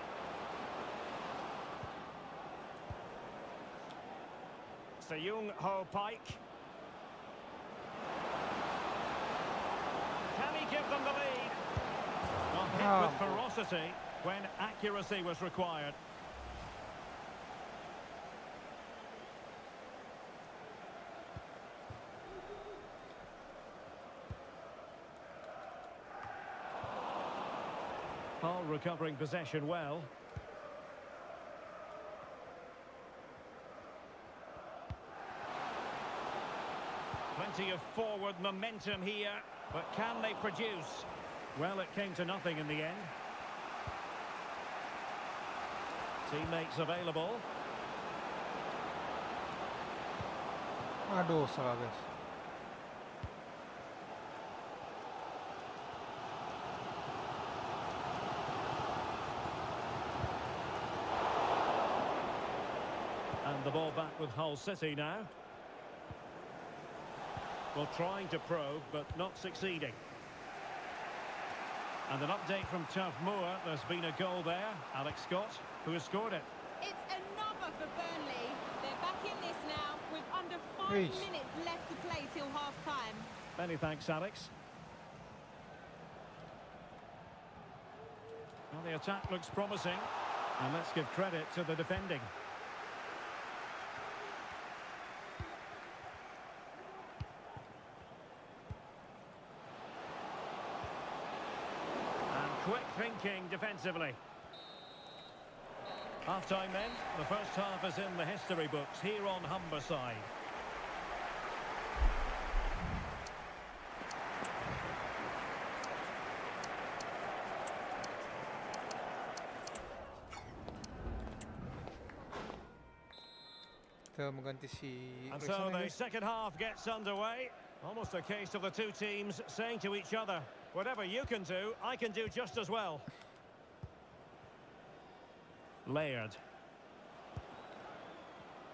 Seung-ho Paik. Can he give them the lead? Well, hit with ferocity when accuracy was required. Hull recovering possession well. Plenty of forward momentum here, but can they produce? Well, it came to nothing in the end. Teammates available. Aduh, salah guys. And the ball back with Hull City now. Well, trying to probe, but not succeeding. And an update from Turf Moor. There's been a goal there. Alex Scott, who has scored it. It's another for Burnley. They're back in this now with under 5 Reece. minutes left to play till half-time. Many thanks, Alex. Well, the attack looks promising. And let's give credit to the defending. Quick thinking defensively. Half-time then. The first half is in the history books here on Humberside. Kita mengganti si And Reece so lagi. the second half gets underway. Almost a case of the two teams saying to each other, whatever you can do, I can do just as well. Laird.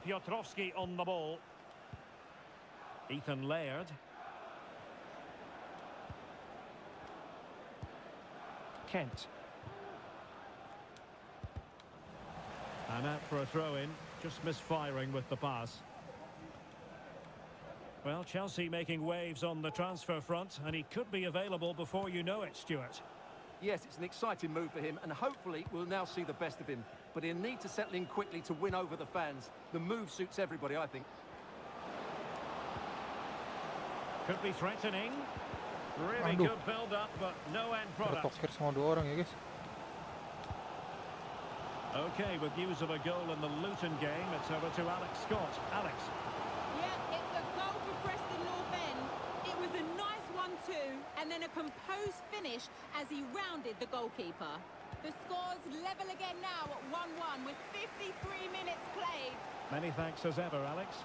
Piotrowski on the ball. Ethan Laird. Kent. And out for a throw-in. Just misfiring with the pass. Well, Chelsea making waves on the transfer front, and he could be available before you know it, Stuart. Yes, it's an exciting move for him, and hopefully we'll now see the best of him. But he'll need to settle in quickly to win over the fans. The move suits everybody, I think. Could be threatening. Really Aduh. good build-up, but no end product. Tertokir sama 2 orang ya guys. Okay, with news of a goal in the Luton game, it's over to Alex Scott. Alex. Yeah, it's a goal for Preston North End. It was a nice 1-2 and then a composed finish as he rounded the goalkeeper. The score's level again now at 1-1 with 53 minutes played. Many thanks as ever, Alex.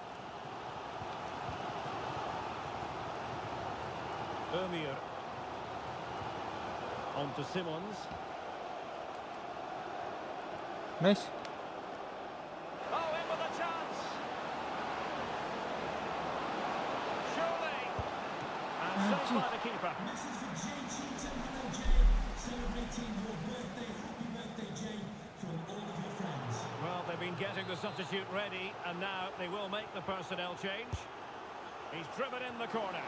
Ömür. On to Simmons. Nice. Oh, in with a chance. Surely. And saved by the keeper. Message for JT to hello Jay, celebrating your birthday. Happy birthday, Jay, from all of your friends. Well, they've been getting the substitute ready, and now they will make the personnel change. He's driven in the corner.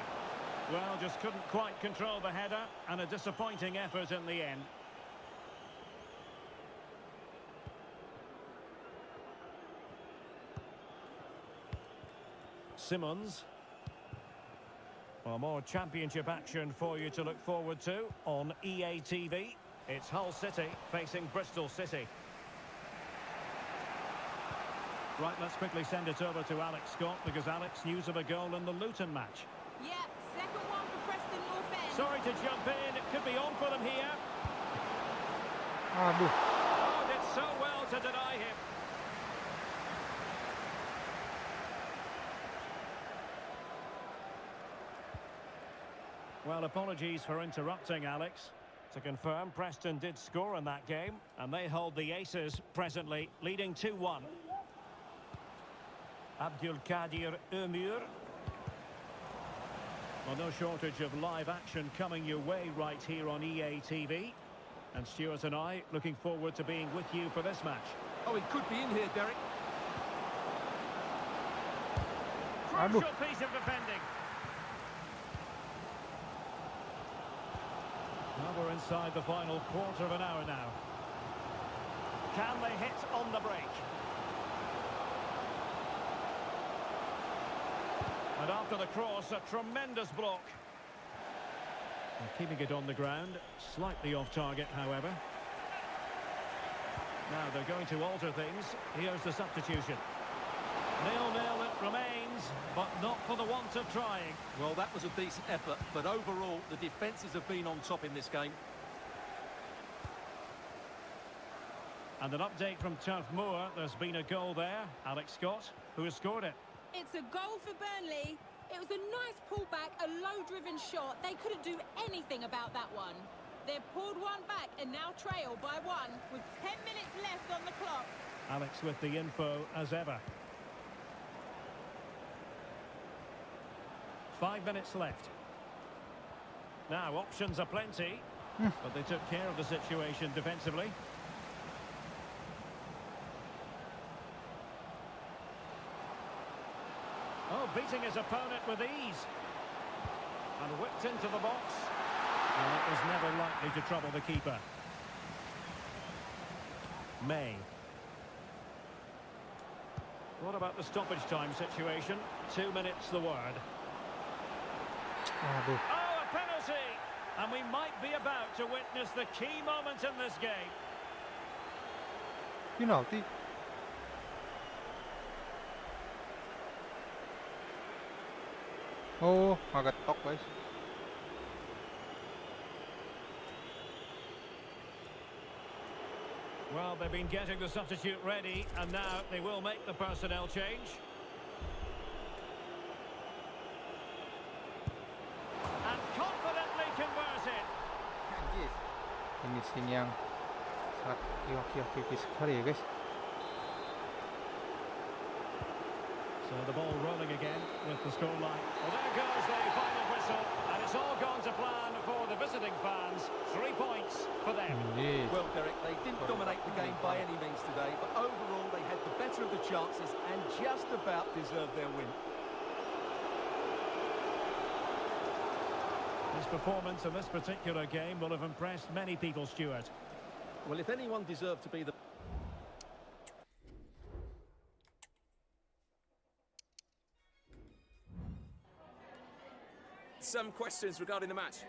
Well, just couldn't quite control the header, and a disappointing effort in the end. Simmons. Well, more championship action for you to look forward to on EA TV. It's Hull City facing Bristol City. Right, let's quickly send it over to Alex Scott, because Alex, news of a goal in the Luton match. Yeah, second one for Preston North End. Sorry to jump in, it could be on for them here. Aduh. Oh, did so well to deny him. Well, apologies for interrupting, Alex. To confirm, Preston did score in that game, and they hold the aces presently, leading 2-1. Abdulkadir Ömür. Well, no shortage of live action coming your way right here on EA TV. And Stuart and I looking forward to being with you for this match. Oh, he could be in here, Derek. Crucial piece of defending. Well, we're inside the final quarter of an hour now. Can they hit on the break? And after the cross, a tremendous block. And keeping it on the ground, slightly off target, however. Now they're going to alter things. Here's the substitution. 0-0 it remains. but not for the want of trying. Well, that was a decent effort, but overall, the defences have been on top in this game. And an update from Turf Moor. There's been a goal there. Alex Scott, who has scored it. It's a goal for Burnley. It was a nice pullback, a low-driven shot. They couldn't do anything about that one. They've pulled one back and now trail by one with 10 minutes left on the clock. Alex with the info as ever. 5 minutes left. Now, options are plenty, but they took care of the situation defensively. Oh, beating his opponent with ease. And whipped into the box. Well, it was never likely to trouble the keeper. May. What about the stoppage time situation? 2 minutes the word. Aduh. Oh, a penalty! And we might be about to witness the key moment in this game. Penalti. Oh, agak tok guys. Well, they've been getting the substitute ready, and now they will make the personnel change. And confidently converted. Anjir. Finishing yang sangat kiok sekali ya guys. So the ball rolling again with the scoreline. Well, there goes the final whistle, and it's all gone to plan for the visiting fans. 3 points for them. Anjir. Well, Derek, they didn't dominate the game by any means today, but overall they had the better of the chances and just about deserved their win. His performance in this particular game will have impressed many people, Stuart. Well, if anyone deserved to be the... Some questions regarding the match.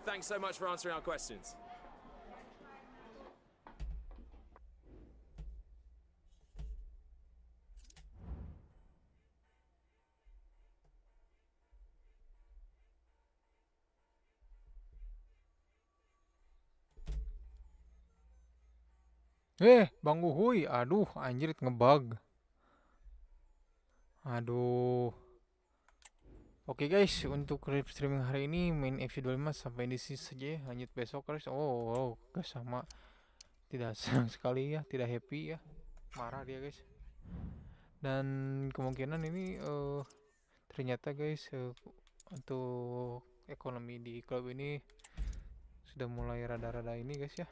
Thanks so much for answering our questions. Bang Uhuy, aduh anjir ngebug. Aduh. Oke guys, untuk live streaming hari ini main FC25 sampai di sini saja ya. Lanjut besok guys. Oh, guys sama tidak senang sekali ya, tidak happy ya. Marah dia guys. Dan kemungkinan ini ternyata guys untuk ekonomi di klub ini sudah mulai rada-rada ini guys ya.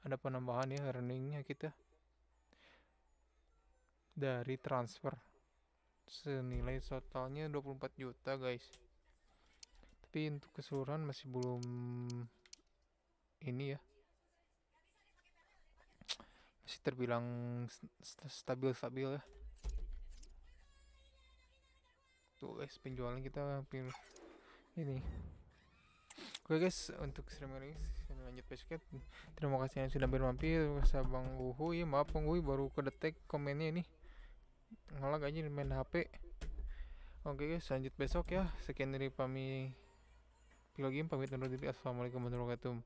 Ada penambahan ya earningnya kita dari transfer senilai totalnya 24 juta guys, tapi untuk keseluruhan masih belum ini ya, masih terbilang stabil ya. Tuh guys, penjualan kita hampir ini. Oke guys, untuk streaming ini lanjut besok ya. Terima kasih yang sudah bermampir. Saya Bang Uhuy, maaf Bang Uhuy baru kedetek komennya ini, ngelag aja main HP. Oke guys, lanjut besok ya. Sekian dari pamit undur diri. Assalamualaikum warahmatullahi wabarakatuh.